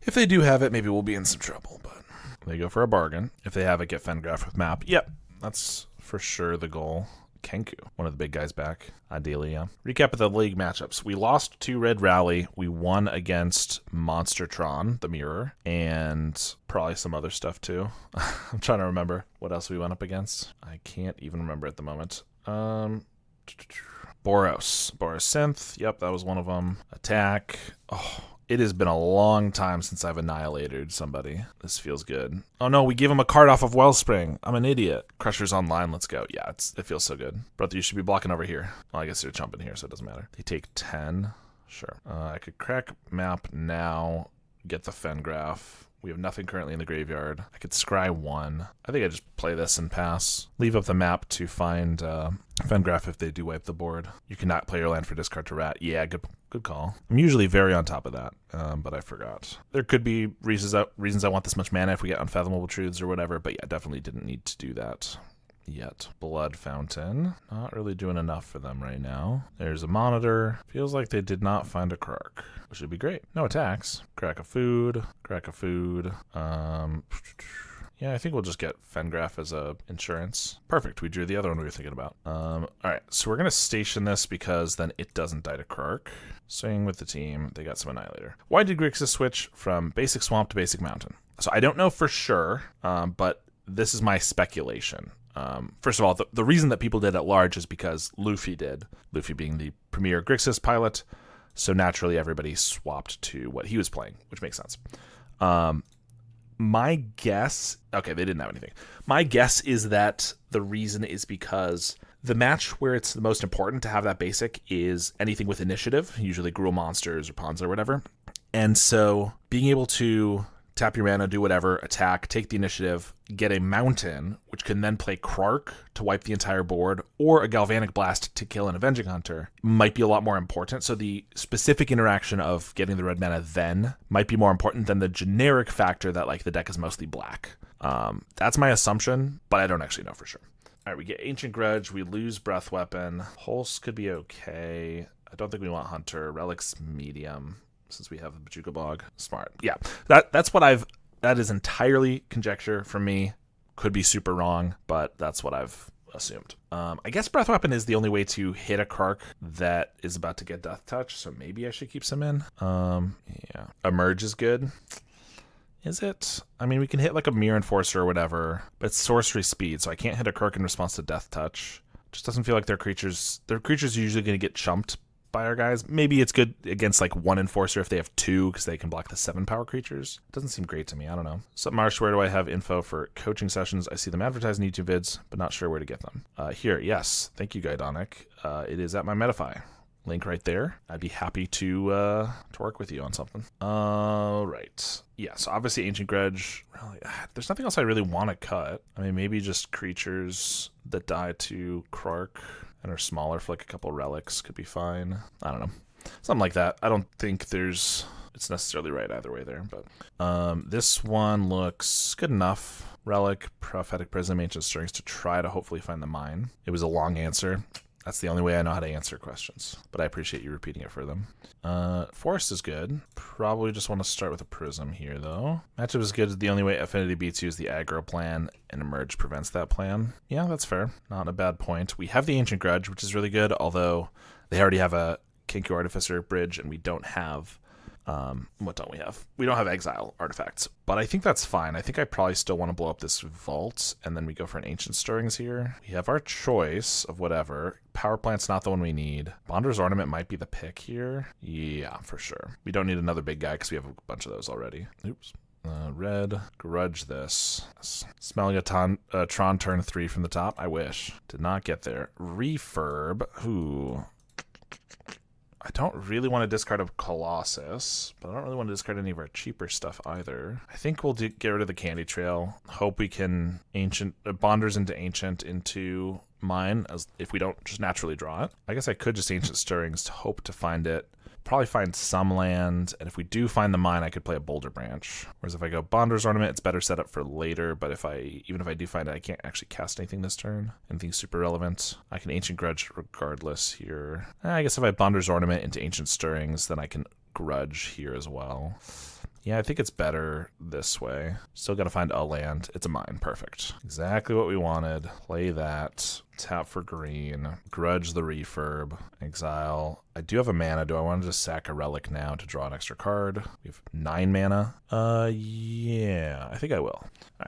If they do have it, maybe we'll be in some trouble, but they go for a bargain. If they have it, get Fengraf with map. Yep, that's for sure the goal. Kenku, one of the big guys back, ideally, yeah. Recap of the league matchups. We lost to Red Rally. We won against Monster Tron, the Mirror, and probably some other stuff too. I'm trying to remember what else we went up against. I can't even remember at the moment. Boros Synth. Yep, that was one of them. Attack. Oh, it has been a long time since I've annihilated somebody. This feels good. Oh no, we gave him a card off of Wellspring. I'm an idiot. Crusher's online. Let's go. Yeah, it feels so good. Brother, you should be blocking over here. Well, I guess they're jumping here, so it doesn't matter. They take 10. Sure. I could crack map now, get the Fengraf. We have nothing currently in the graveyard. I could scry 1. I think I just play this and pass. Leave up the map to find Fengraf if they do wipe the board. You cannot play your land for discard to rat. Yeah, good call. I'm usually very on top of that, but I forgot. There could be reasons I want this much mana if we get Unfathomable Truths or whatever, but yeah, definitely didn't need to do that yet. Blood Fountain. Not really doing enough for them right now. There's a Monitor. Feels like they did not find a Krark, which would be great. No attacks. Crack a food. Yeah, I think we'll just get Fengraf as a insurance. Perfect. We drew the other one we were thinking about. All right, so we're going to station this because then it doesn't die to Krark. Staying with the team, they got some Annihilator. Why did Grixis switch from Basic Swamp to Basic Mountain? So I don't know for sure, but this is my speculation. First of all, the reason that people did at large is because Luffy did. Luffy being the premier Grixis pilot, so naturally everybody swapped to what he was playing, which makes sense. My guess... Okay, they didn't have anything. My guess is that the reason is because the match where it's the most important to have that basic is anything with initiative, usually Gruul monsters or pawns or whatever. And so being able to tap your mana, do whatever, attack, take the initiative, get a mountain, which can then play Krark to wipe the entire board, or a Galvanic Blast to kill an Avenging Hunter, might be a lot more important. So the specific interaction of getting the red mana then might be more important than the generic factor that like the deck is mostly black. That's my assumption, but I don't actually know for sure. All right, we get Ancient Grudge, we lose Breath Weapon. Pulse could be okay. I don't think we want Hunter. Relic's medium, since we have the Bajuka Bog. Smart. Yeah, that is entirely conjecture from me. Could be super wrong, but that's what I've assumed. I guess Breath Weapon is the only way to hit a Krark that is about to get Death Touch, so maybe I should keep some in. Yeah. Emerge is good. Is it? I mean, we can hit like a Mirror Enforcer or whatever, but it's sorcery speed, so I can't hit a Krark in response to Death Touch. Just doesn't feel like their creatures are usually going to get chumped by our guys. Maybe it's good against like one Enforcer if they have 2 because they can block the 7 power creatures. It doesn't seem great to me. I don't know. So Marsh, where do I have info for coaching sessions? I see them advertised in YouTube vids, but not sure where to get them. Here, yes. Thank you, Gaidonic. It is at my Metafy. Link right there. I'd be happy to work with you on something. All right. Yeah, so obviously Ancient Grudge. Really, there's nothing else I really want to cut. I mean, maybe just creatures that die to Krark and are smaller for like a couple relics could be fine. I don't know. Something like that. I don't think it's necessarily right either way there. But this one looks good enough. Relic, Prophetic Prism, Ancient Strings to try to hopefully find the mine. It was a long answer. That's the only way I know how to answer questions, but I appreciate you repeating it for them. Forest is good. Probably just want to start with a Prism here, though. Matchup is good. The only way Affinity beats you is the aggro plan, and Emerge prevents that plan. Yeah, that's fair. Not a bad point. We have the Ancient Grudge, which is really good, although they already have a Kenku Artificer bridge, and we don't have... what don't we have? We don't have Exile artifacts, but I think that's fine. I think I probably still want to blow up this vault, and then we go for an Ancient Stirrings here. We have our choice of whatever. Power Plant's not the one we need. Bonder's Ornament might be the pick here. Yeah, for sure. We don't need another big guy because we have a bunch of those already. Oops. Red, grudge this. Smelling a Tron turn 3 from the top. I wish. Did not get there. Refurb. Ooh. I don't really want to discard a Colossus, but I don't really want to discard any of our cheaper stuff either. I think we'll get rid of the Candy Trail. Hope we can Bonders into Ancient into mine, as if we don't just naturally draw it. I guess I could just Ancient Stirrings to hope to find it. Probably find some land, and if we do find the mine, I could play a Boulder Branch. Whereas if I go Bonder's Ornament, it's better set up for later, but even if I do find it, I can't actually cast anything this turn. Anything super relevant. I can Ancient Grudge regardless here. I guess if I Bonder's Ornament into Ancient Stirrings, then I can Grudge here as well. Yeah, I think it's better this way. Still got to find a land. It's a mine. Perfect. Exactly what we wanted. Play that. Tap for green. Grudge the refurb. Exile. I do have a mana. Do I want to just sack a relic now to draw an extra card? We have 9 mana. Yeah, I think I will. All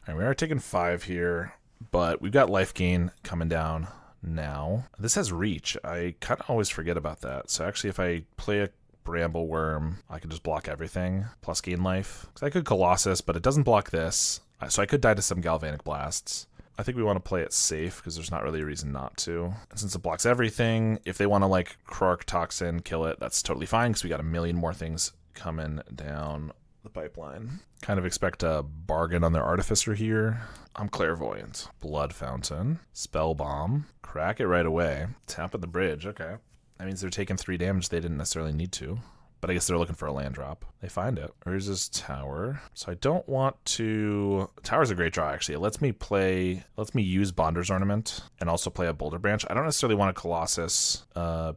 right, we are taking 5 here, but we've got life gain coming down now. This has reach. I kind of always forget about that. So actually, if I play a Bramble Worm, I could just block everything, plus gain life. Because I could Colossus, but it doesn't block this. So I could die to some Galvanic Blasts. I think we want to play it safe, because there's not really a reason not to. And since it blocks everything, if they want to, like, Krark, Toxin, kill it, that's totally fine, because we got a million more things coming down the pipeline. Kind of expect a bargain on their Artificer here. I'm Clairvoyant. Blood Fountain. Spell Bomb. Crack it right away. Tap at the bridge, okay. That means they're taking 3 damage they didn't necessarily need to. But I guess they're looking for a land drop. They find it. Urza's Tower. So I don't want to... Tower's a great draw, actually. It lets me use Bonder's Ornament and also play a Boulder Branch. I don't necessarily want a Colossus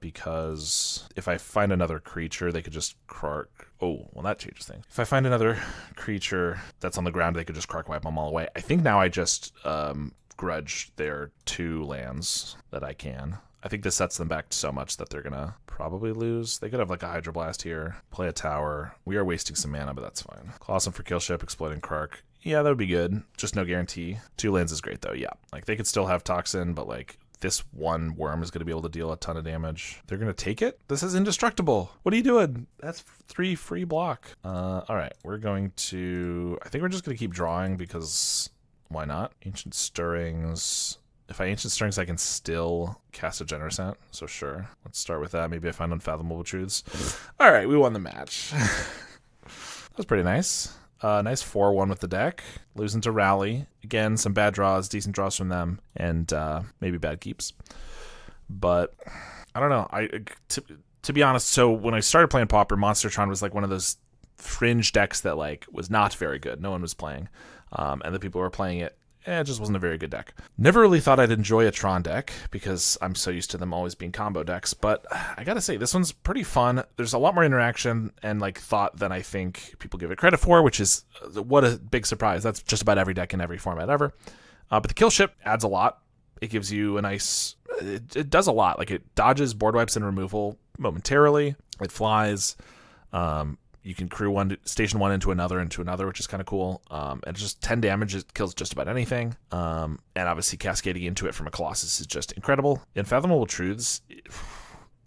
because if I find another creature, they could just Krark. Oh, well, that changes things. If I find another creature that's on the ground, they could just Krark wipe them all away. I think now I just grudge their 2 lands that I can. I think this sets them back so much that they're going to probably lose. They could have like a Hydroblast here, play a tower. We are wasting some mana, but that's fine. Colossum for Killship, Exploiting Krark. Yeah, that would be good. Just no guarantee. 2 lands is great, though. Yeah, like they could still have Toxin, but like this one worm is going to be able to deal a ton of damage. They're going to take it? This is indestructible. What are you doing? That's 3 free block. All right, we're going to... I think we're just going to keep drawing because why not? Ancient Stirrings... If I Ancient Stirrings, I can still cast a Generosant, so sure. Let's start with that. Maybe I find Unfathomable Truths. All right, we won the match. That was pretty nice. Nice 4-1 with the deck. Losing to Rally. Again, some bad draws, decent draws from them, and maybe bad keeps. But I don't know. To be honest, so when I started playing Pauper, Monster Tron was like one of those fringe decks that like was not very good. No one was playing. And the people who were playing it, it just wasn't a very good deck. Never really thought I'd enjoy a Tron deck because I'm so used to them always being combo decks, but I gotta say, this one's pretty fun. There's a lot more interaction and like thought than I think people give it credit for, which is what a big surprise. That's just about every deck in every format ever. But the kill ship adds a lot. It gives you a nice... It does a lot. Like it dodges board wipes and removal momentarily. It flies. You can crew station one into another, which is kind of cool. And just 10 damage, it kills just about anything. And obviously cascading into it from a Colossus is just incredible. Unfathomable Truths, it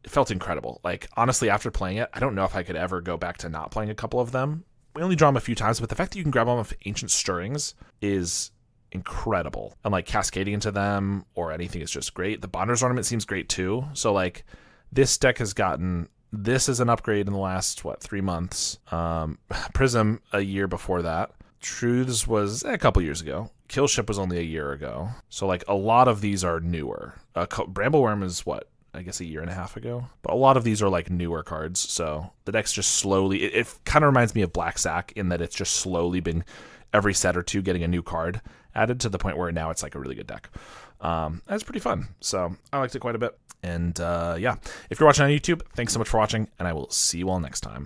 felt incredible. Like, honestly, after playing it, I don't know if I could ever go back to not playing a couple of them. We only draw them a few times, but the fact that you can grab them with Ancient Stirrings is incredible. And like cascading into them or anything is just great. The Bonder's Ornament seems great too. So like this deck has gotten... This is an upgrade in the last, 3 months. Prism, a year before that. Truths was a couple years ago. Killship was only a year ago. So, like, a lot of these are newer. Brambleworm is, I guess a year and a half ago. But a lot of these are, like, newer cards. So, the deck's just slowly... It kind of reminds me of Black Sack in that it's just slowly been, every set or two, getting a new card added to the point where now it's, like, a really good deck. That's pretty fun. So, I liked it quite a bit. And yeah, if you're watching on YouTube, thanks so much for watching, and I will see you all next time.